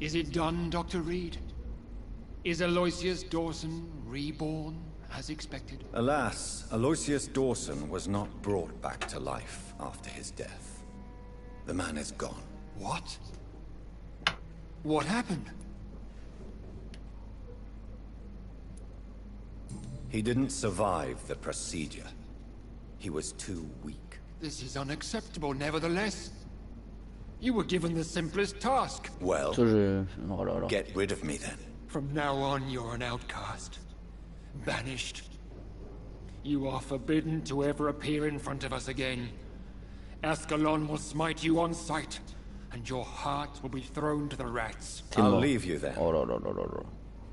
Speaker 5: Is it done, Dr. Reed? Is Aloysius Dawson reborn as expected?
Speaker 3: Alas, Aloysius Dawson was not brought back to life after his death. The man is gone.
Speaker 5: What? What happened?
Speaker 3: He didn't survive the procedure. He was too weak.
Speaker 5: This is unacceptable, nevertheless. You were given the simplest task.
Speaker 3: Well,
Speaker 1: oh là là.
Speaker 3: get rid of me then.
Speaker 5: From now on, you're an outcast. Banished. You are forbidden to ever appear in front of us again. Ascalon will smite you on sight, and your heart will be thrown to the rats.
Speaker 3: I'll leave you then.
Speaker 1: Oh là là là là là.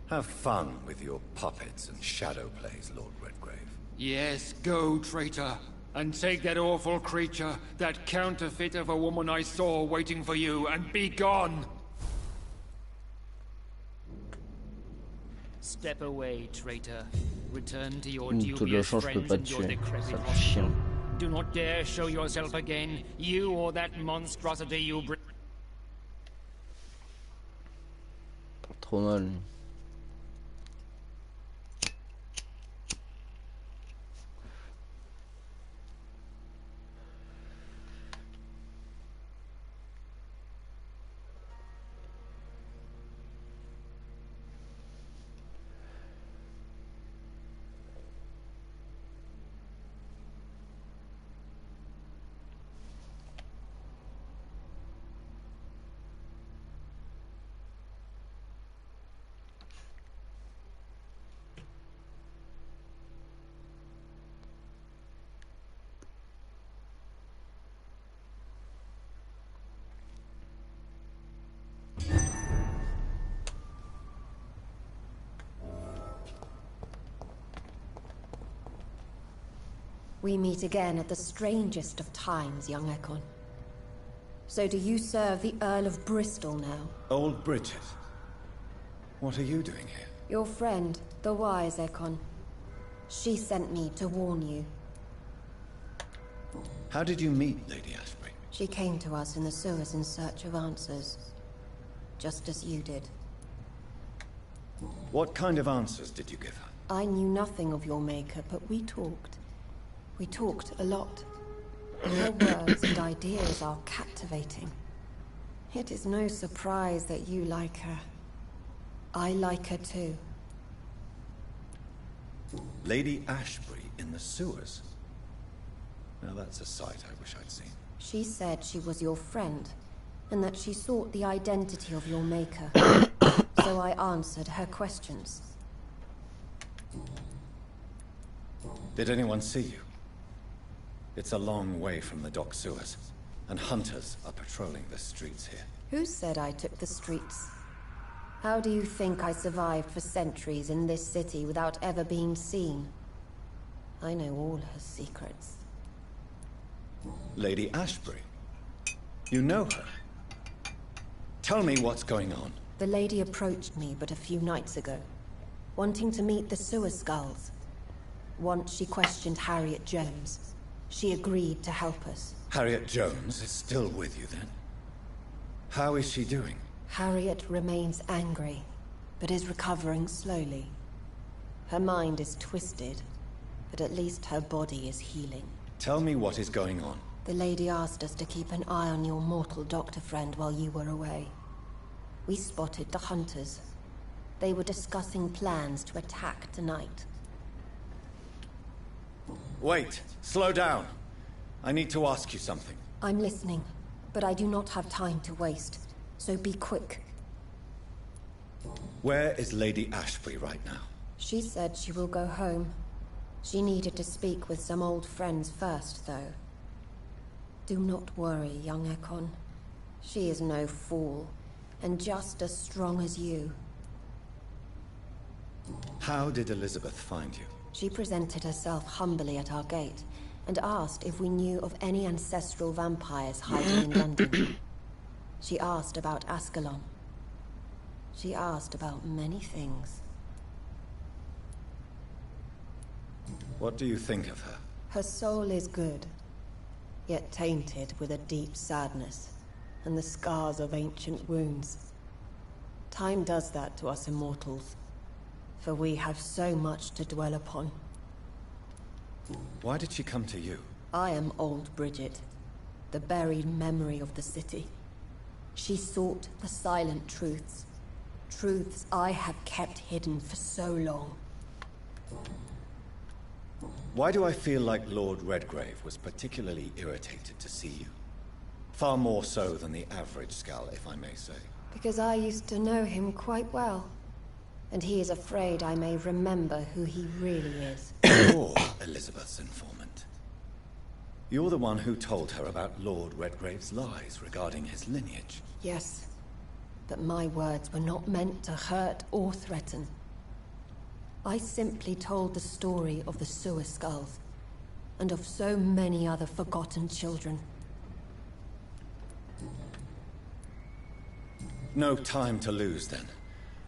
Speaker 3: Have fun with your puppets and shadow plays, Lord Redgrave.
Speaker 5: Yes, go, traitor, and take that awful creature, that counterfeit of a woman I saw waiting for you, and be gone! Step away, traitor. Return to your dubious friends and your decrepit hostel. Do not dare show yourself again, you or that monstrosity you bring.
Speaker 1: Trop mal.
Speaker 9: We meet again at the strangest of times, young Ekon. So do you serve the Earl of Bristol now?
Speaker 3: Old Bridget. What are you doing here?
Speaker 9: Your friend, the wise Ekon. She sent me to warn you.
Speaker 3: How did you meet Lady Ashbury?
Speaker 9: She came to us in the sewers in search of answers. Just as you did.
Speaker 3: What kind of answers did you give her?
Speaker 9: I knew nothing of your maker, but we talked. We talked a lot. Her words and ideas are captivating. It is no surprise that you like her. I like her too.
Speaker 3: Lady Ashbury in the sewers? Now that's a sight I wish I'd seen.
Speaker 9: She said she was your friend, and that she sought the identity of your maker. So I answered her questions.
Speaker 3: Did anyone see you? It's a long way from the dock sewers, and hunters are patrolling the streets here.
Speaker 9: Who said I took the streets? How do you think I survived for centuries in this city without ever being seen? I know all her secrets.
Speaker 3: Lady Ashbury? You know her? Tell me what's going on.
Speaker 9: The lady approached me but a few nights ago, wanting to meet the sewer skulls. Once she questioned Harriet Jones. She agreed to help us.
Speaker 3: Harriet Jones is still with you then? How is she doing?
Speaker 9: Harriet remains angry, but is recovering slowly. Her mind is twisted, but at least her body is healing.
Speaker 3: Tell me what is going on.
Speaker 9: The lady asked us to keep an eye on your mortal doctor friend while you were away. We spotted the hunters. They were discussing plans to attack tonight.
Speaker 3: Wait, slow down. I need to ask you something.
Speaker 9: I'm listening, but I do not have time to waste, so be quick.
Speaker 3: Where is Lady Ashbury right now?
Speaker 9: She said she will go home. She needed to speak with some old friends first, though. Do not worry, young Ekon. She is no fool, and just as strong as you.
Speaker 3: How did Elizabeth find you?
Speaker 9: She presented herself humbly at our gate, and asked if we knew of any ancestral vampires hiding in London. She asked about Ascalon. She asked about many things.
Speaker 3: What do you think of her?
Speaker 9: Her soul is good, yet tainted with a deep sadness and the scars of ancient wounds. Time does that to us immortals, for we have so much to dwell upon.
Speaker 3: Why did she come to you?
Speaker 9: I am old Bridget, the buried memory of the city. She sought the silent truths, truths I have kept hidden for so long.
Speaker 3: Why do I feel like Lord Redgrave was particularly irritated to see you? Far more so than the average Skull, if I may say.
Speaker 9: Because I used to know him quite well, and he is afraid I may remember who he really is.
Speaker 3: You're Elizabeth's informant. You're the one who told her about Lord Redgrave's lies regarding his lineage.
Speaker 9: Yes, but my words were not meant to hurt or threaten. I simply told the story of the sewer skulls, and of so many other forgotten children.
Speaker 3: No time to lose, then.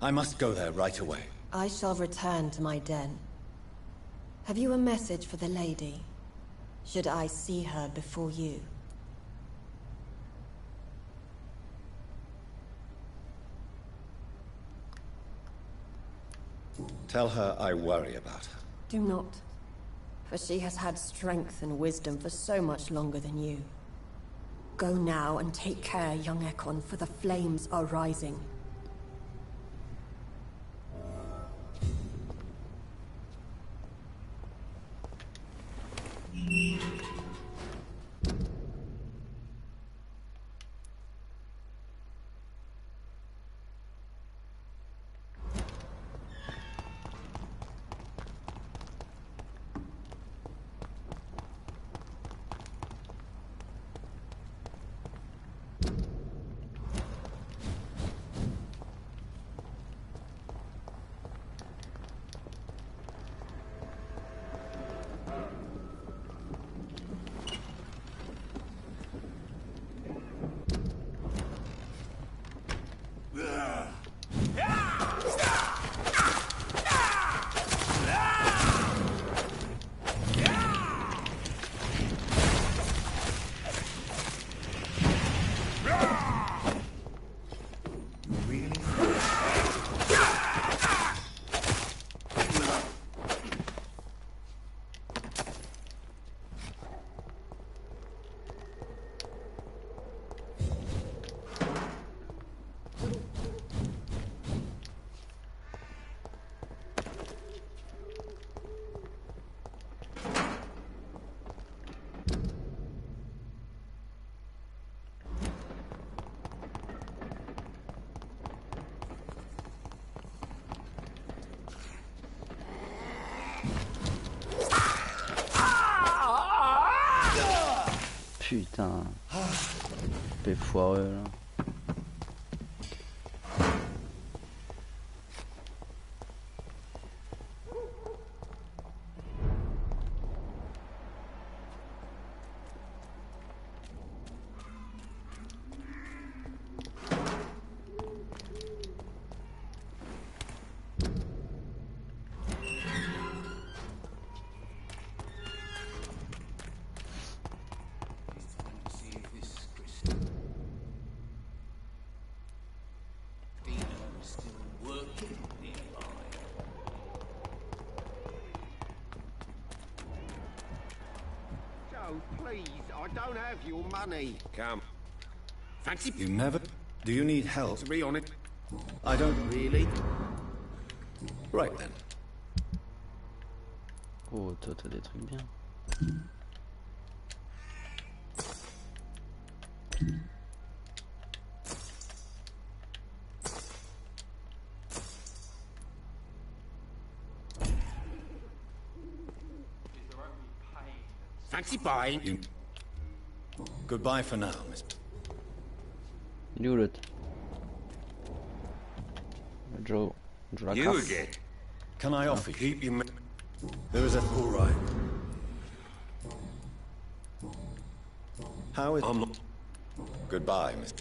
Speaker 3: I must go there right away.
Speaker 9: I shall return to my den. Have you a message for the lady? Should I see her before you?
Speaker 3: Tell her I worry about her.
Speaker 9: Do not, for she has had strength and wisdom for so much longer than you. Go now and take care, young Ekon, for the flames are rising.
Speaker 1: Putain. T'es foireux là.
Speaker 10: Please, I don't have your money. Come. Fancy
Speaker 3: You never... Do you need help?
Speaker 10: to be on it?
Speaker 3: I don't...
Speaker 10: Really?
Speaker 3: Right then.
Speaker 1: Oh, toi t'as des trucs bien.
Speaker 10: Fancy buying?
Speaker 3: You... Goodbye for now, Miss...
Speaker 1: Il est où l'autre? Joe. Joe la
Speaker 10: You
Speaker 1: crasse.
Speaker 10: again?
Speaker 3: Can I offer you?
Speaker 10: Keep your...
Speaker 3: There is a... All right. How is...
Speaker 10: I'm not...
Speaker 3: Goodbye, Miss...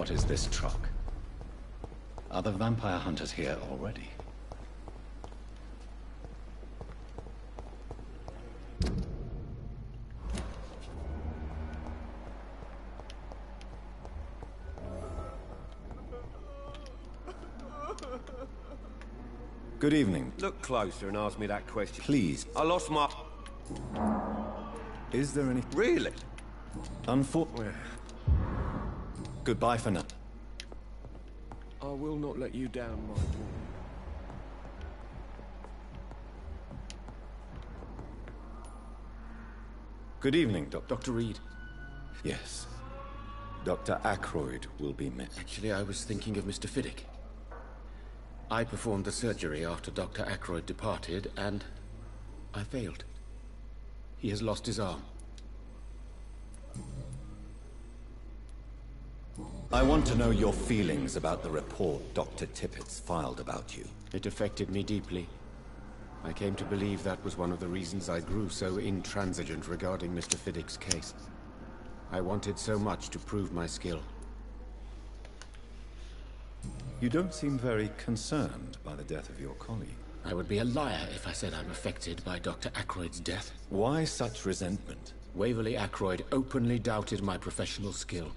Speaker 3: What is this truck? Are the vampire hunters here already? Good evening.
Speaker 10: Look closer and ask me that question.
Speaker 3: Please.
Speaker 10: I lost my...
Speaker 3: Is there any...
Speaker 10: Really?
Speaker 3: Goodbye for now.
Speaker 10: I will not let you down, my boy.
Speaker 3: Good evening,
Speaker 11: Dr. Reed.
Speaker 3: Yes. Dr. Ackroyd will be missed.
Speaker 11: Actually, I was thinking of Mr. Fiddick. I performed the surgery after Dr. Ackroyd departed, and I failed. He has lost his arm.
Speaker 3: I want to know your feelings about the report Dr. Tippett's filed about you.
Speaker 11: It affected me deeply. I came to believe that was one of the reasons I grew so intransigent regarding Mr. Fiddick's case. I wanted so much to prove my skill.
Speaker 3: You don't seem very concerned by the death of your colleague.
Speaker 11: I would be a liar if I said I'm affected by Dr. Ackroyd's death.
Speaker 3: Why such resentment?
Speaker 11: Waverly Ackroyd openly doubted my professional skill.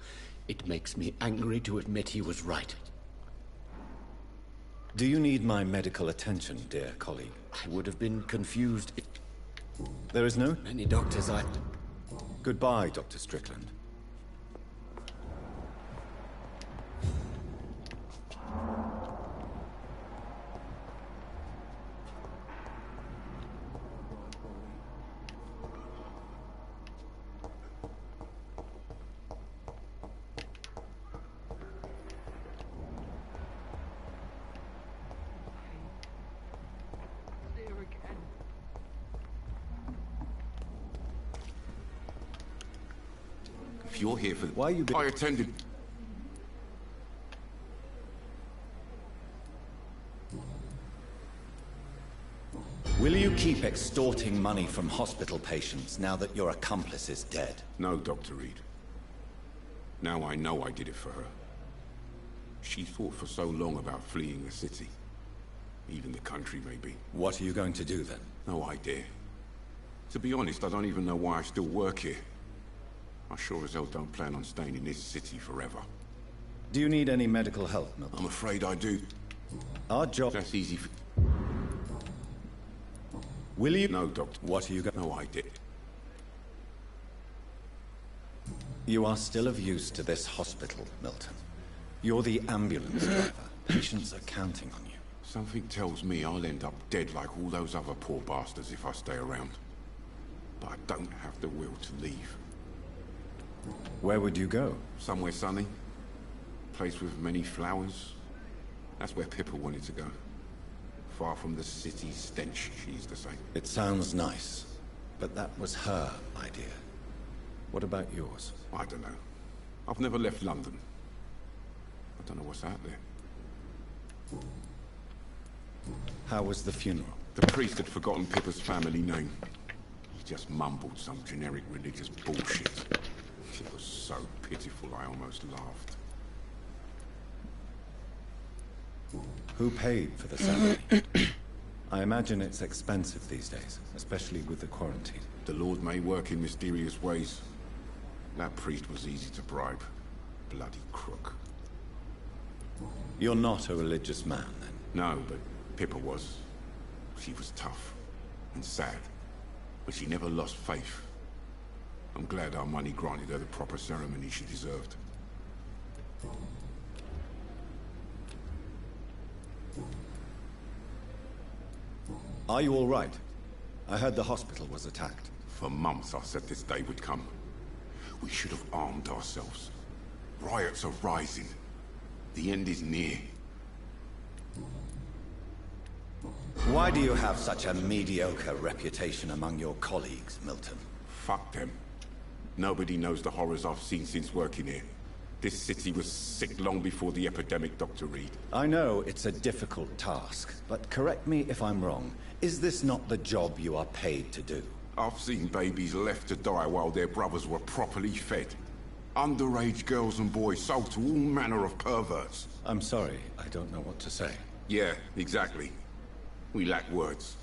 Speaker 11: It makes me angry to admit he was right.
Speaker 3: Do you need my medical attention, dear colleague?
Speaker 11: I would have been confused if...
Speaker 3: There is no...
Speaker 11: Many doctors
Speaker 3: Goodbye, Dr. Strickland.
Speaker 12: If you're here for...
Speaker 3: Why you...
Speaker 12: I attended...
Speaker 3: Will you keep extorting money from hospital patients now that your accomplice is dead?
Speaker 12: No, Dr. Reed. Now I know I did it for her. She thought for so long about fleeing the city. Even the country, maybe.
Speaker 3: What are you going to do then?
Speaker 12: No idea. To be honest, I don't even know why I still work here. I sure as hell don't plan on staying in this city forever.
Speaker 3: Do you need any medical help, Milton?
Speaker 12: I'm afraid I do.
Speaker 3: Our job...
Speaker 12: That's easy for...
Speaker 3: Will you...
Speaker 12: No, Doctor.
Speaker 3: What are you going...
Speaker 12: No, I did.
Speaker 3: You are still of use to this hospital, Milton. You're the ambulance driver. Patients are counting on you.
Speaker 12: Something tells me I'll end up dead like all those other poor bastards if I stay around. But I don't have the will to leave.
Speaker 3: Where would you go?
Speaker 12: Somewhere sunny. Place with many flowers. That's where Pippa wanted to go. Far from the city's stench, she used to say.
Speaker 3: It sounds nice, but that was her idea. What about yours?
Speaker 12: I don't know. I've never left London. I don't know what's out there.
Speaker 3: How was the funeral?
Speaker 12: The priest had forgotten Pippa's family name. He just mumbled some generic religious bullshit. It was so pitiful, I almost laughed.
Speaker 3: Who paid for the ceremony? I imagine it's expensive these days, especially with the quarantine.
Speaker 12: The Lord may work in mysterious ways. That priest was easy to bribe. Bloody crook.
Speaker 3: You're not a religious man, then?
Speaker 12: No, but Pippa was. She was tough and sad, but she never lost faith. I'm glad our money granted her the proper ceremony she deserved.
Speaker 3: Are you all right? I heard the hospital was attacked.
Speaker 12: For months I said this day would come. We should have armed ourselves. Riots are rising. The end is near.
Speaker 3: Why do you have such a mediocre reputation among your colleagues, Milton?
Speaker 12: Fuck them. Nobody knows the horrors I've seen since working here. This city was sick long before the epidemic, Dr. Reed.
Speaker 3: I know it's a difficult task, but correct me if I'm wrong. Is this not the job you are paid to do?
Speaker 12: I've seen babies left to die while their brothers were properly fed. Underage girls and boys sold to all manner of perverts.
Speaker 3: I'm sorry, I don't know what to say.
Speaker 12: Yeah, exactly. We lack words.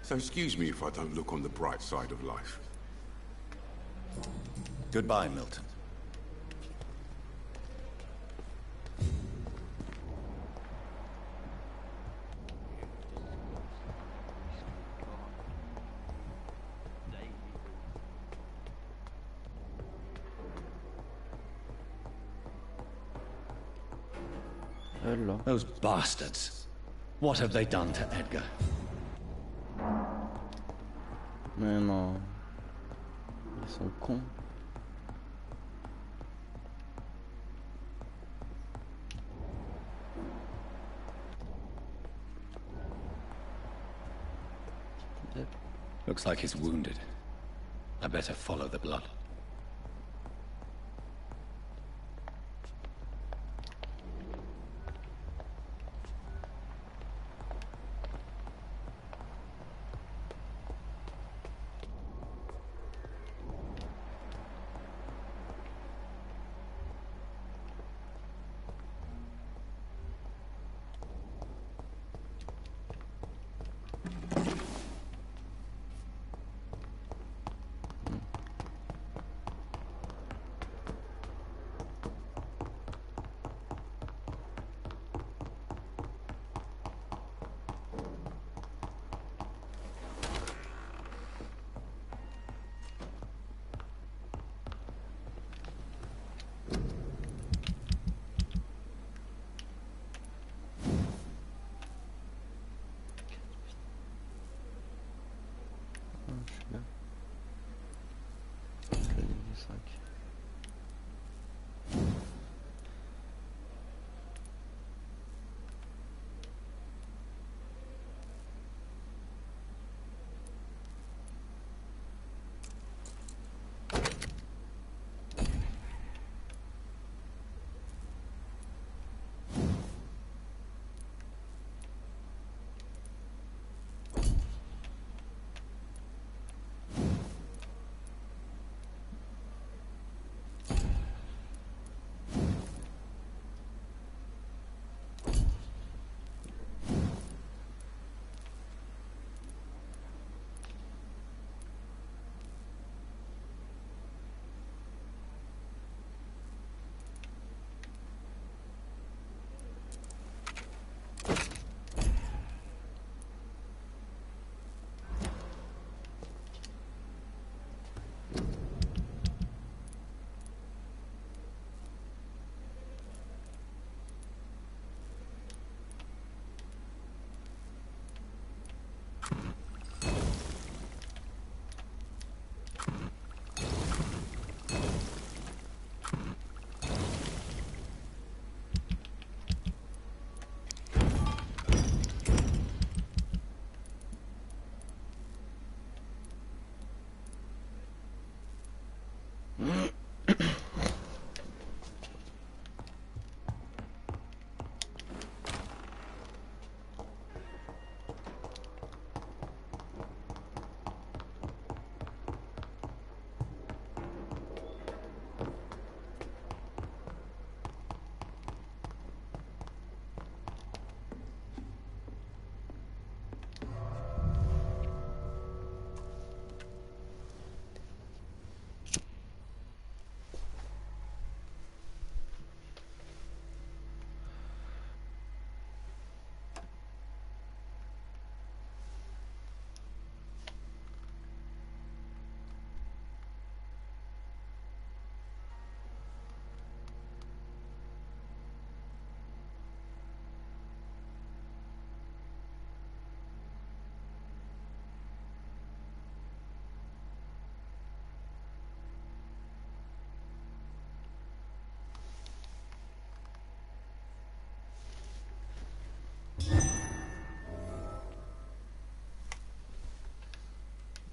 Speaker 12: So excuse me if I don't look on the bright side of life.
Speaker 3: Goodbye, Milton.
Speaker 1: Hello.
Speaker 3: Those bastards. What have they done to Edgar?
Speaker 1: Mais non. Ils sont cons.
Speaker 3: Looks like he's wounded. I better follow the blood.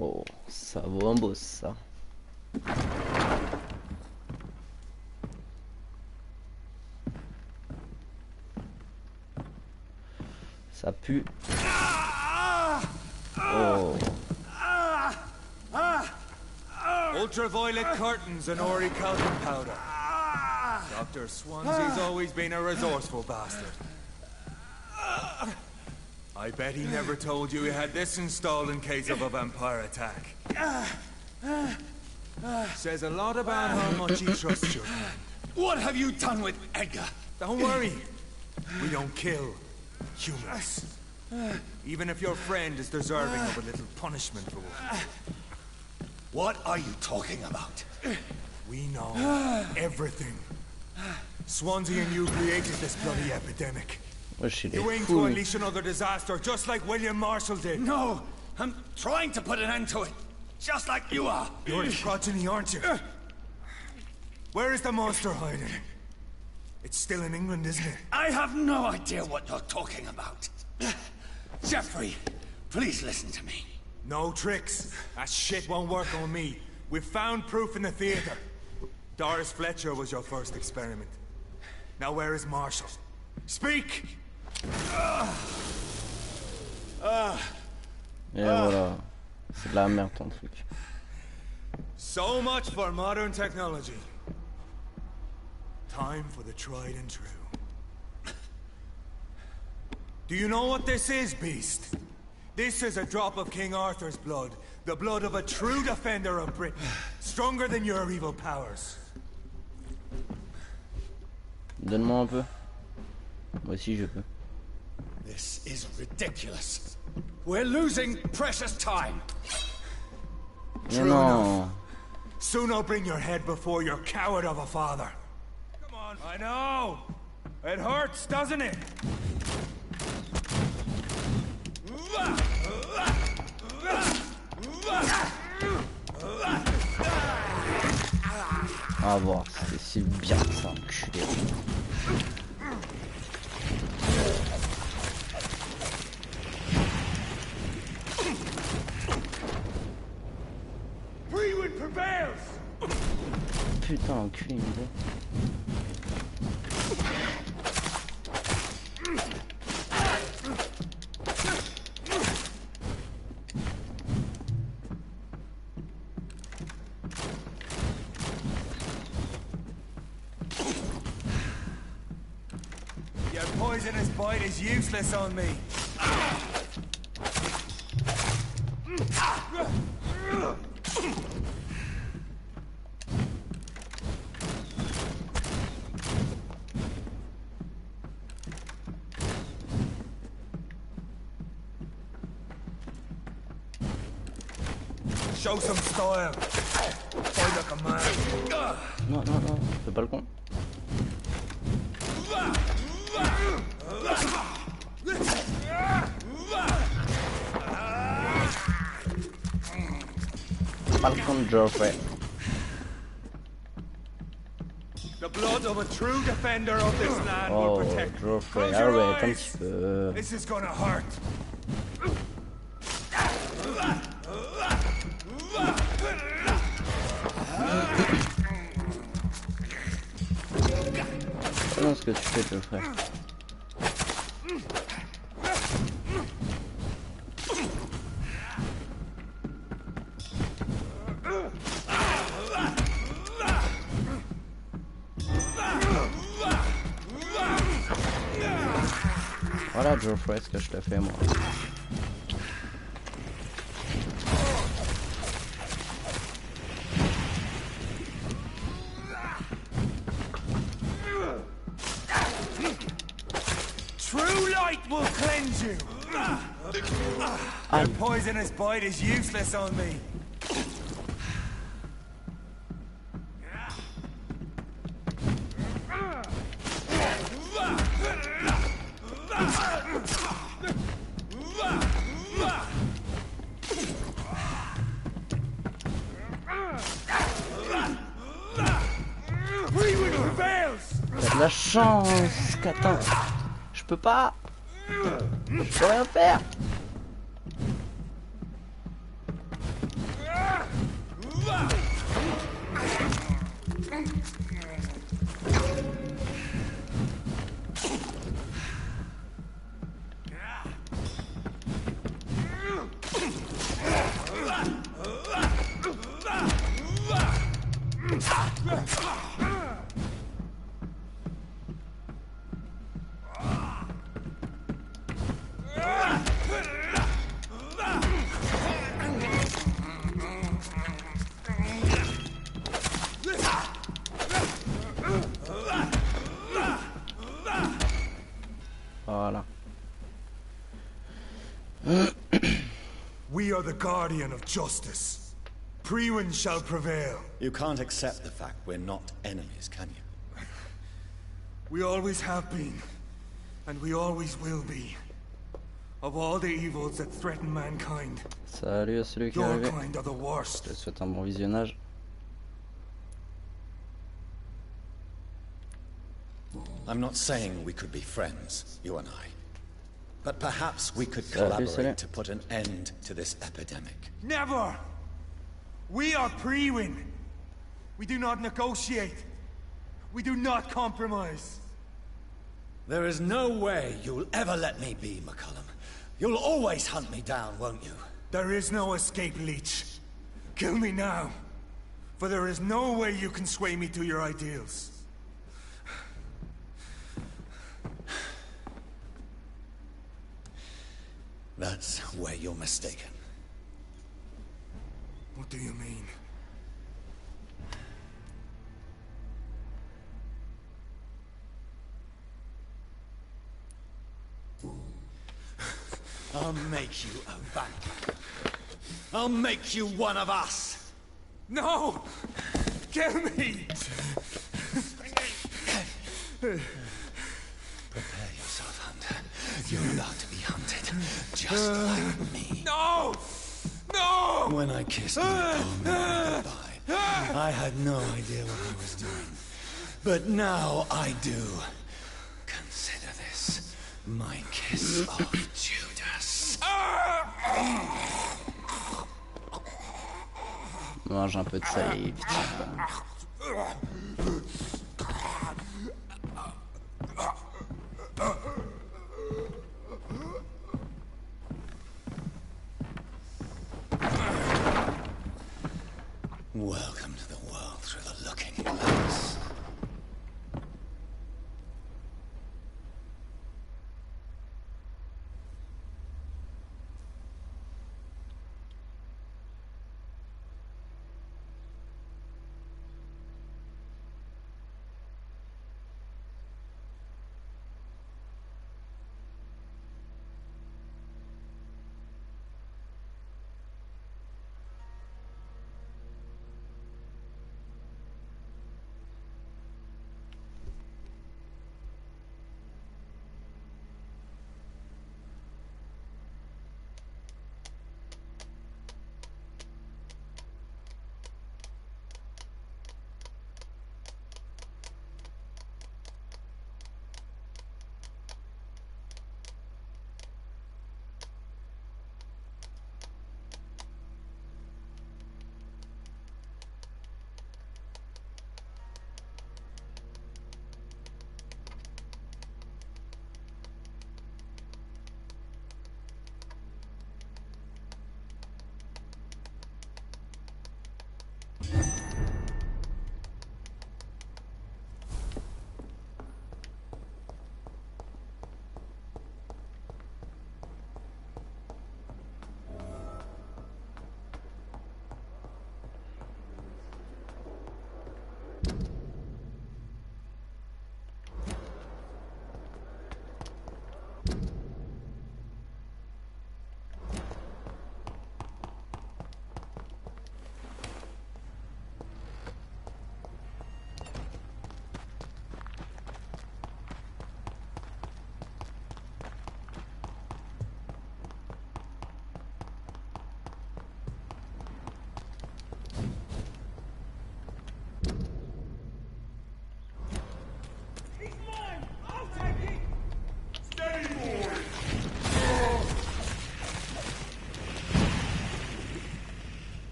Speaker 1: Oh, ça vaut un boss ça. Ça pue. Oh.
Speaker 13: Ultraviolet curtains and orichalcum powder. Dr. Swansea's always been a resourceful bastard. I bet he never told you he had this installed in case of a vampire attack. Says a lot about how much he trusts your hand.
Speaker 8: What have you done with Edgar?
Speaker 13: Don't worry. We don't kill humans. Even if your friend is deserving of a little punishment for one.
Speaker 8: What are you talking about?
Speaker 13: We know everything. Swansea and you created this bloody epidemic. You aim to unleash another disaster, just like William Marshall did.
Speaker 8: No, I'm trying to put an end to it, just like you are.
Speaker 13: You're a progeny, aren't you? Where is the monster hiding? It's still in England, isn't it?
Speaker 8: I have no idea what you're talking about. Jeffrey, please listen to me.
Speaker 13: No tricks. That shit won't work on me. We've found proof in the theater. Doris Fletcher was your first experiment. Now where is Marshall? Speak!
Speaker 1: Et voilà. C'est de la merde ton truc.
Speaker 13: So much for modern technology. Time for the tried and true. Do you know what this is, Beast? This is a drop of King Arthur's blood. The blood of a true defender of Britain. Stronger than your evil powers.
Speaker 1: Donne-moi un peu. Moi aussi je peux.
Speaker 8: This is ridiculous. We're losing precious time.
Speaker 1: Mais non.
Speaker 13: Soon I'll bring your head before your coward of a father. Come on. I know. It hurts, doesn't it?
Speaker 1: À voir, c'est bien ça, enculé. Putain, enculé, il me dit.
Speaker 13: Your poisonous bite is useless on me. Show some style. Fight like a man.
Speaker 1: Non, non, non, fais pas le con. Pas le con de Geoffrey.
Speaker 13: The blood of a true defender of this land will protect.
Speaker 1: Geoffrey,
Speaker 13: Close your
Speaker 1: arrête un
Speaker 13: eyes.
Speaker 1: petit peu.
Speaker 13: This is gonna hurt.
Speaker 1: C'est non ce que tu fais, Geoffrey. Voilà, Geoffrey, ce que je te fais, moi.
Speaker 13: True light will cleanse you. Your poisonous bite is useless on me.
Speaker 1: T'as de la chance, Catin. Je peux pas. Je peux rien faire. Voilà.
Speaker 13: We are the guardian of justice. Priwen shall prevail.
Speaker 3: You can't accept the fact we're not enemies, can you?
Speaker 13: We always have been, and we always will be. Of all the evils that threaten mankind,
Speaker 1: Salut à celui qui est
Speaker 13: your
Speaker 1: arrivé.
Speaker 13: kind are the worst.
Speaker 1: Je te souhaite un bon visionnage.
Speaker 3: I'm not saying we could be friends, you and I. But perhaps we could
Speaker 1: Salut,
Speaker 3: collaborate
Speaker 1: salut.
Speaker 3: to put an end to this epidemic.
Speaker 13: Never! We are Priwen. We do not negotiate. We do not compromise.
Speaker 3: There is no way you'll ever let me be, McCullum. You'll always hunt me down, won't you?
Speaker 13: There is no escape, Leech. Kill me now. For there is no way you can sway me to your ideals.
Speaker 3: That's where you're mistaken.
Speaker 13: What do you mean?
Speaker 3: I'll make you a vampire. I'll make you one of us.
Speaker 13: No! Kill me!
Speaker 3: Prepare yourself, Hunter. You're about to be hunted, just like me.
Speaker 13: No! No!
Speaker 3: When I kissed my poor Mary goodbye, I had no idea what I was doing. But now I do. Consider this my kiss of Judas.
Speaker 1: Mange un peu de salive.
Speaker 3: Welcome to the world through the looking glass.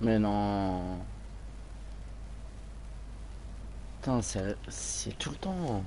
Speaker 1: Mais non. Putain, c'est tout le temps.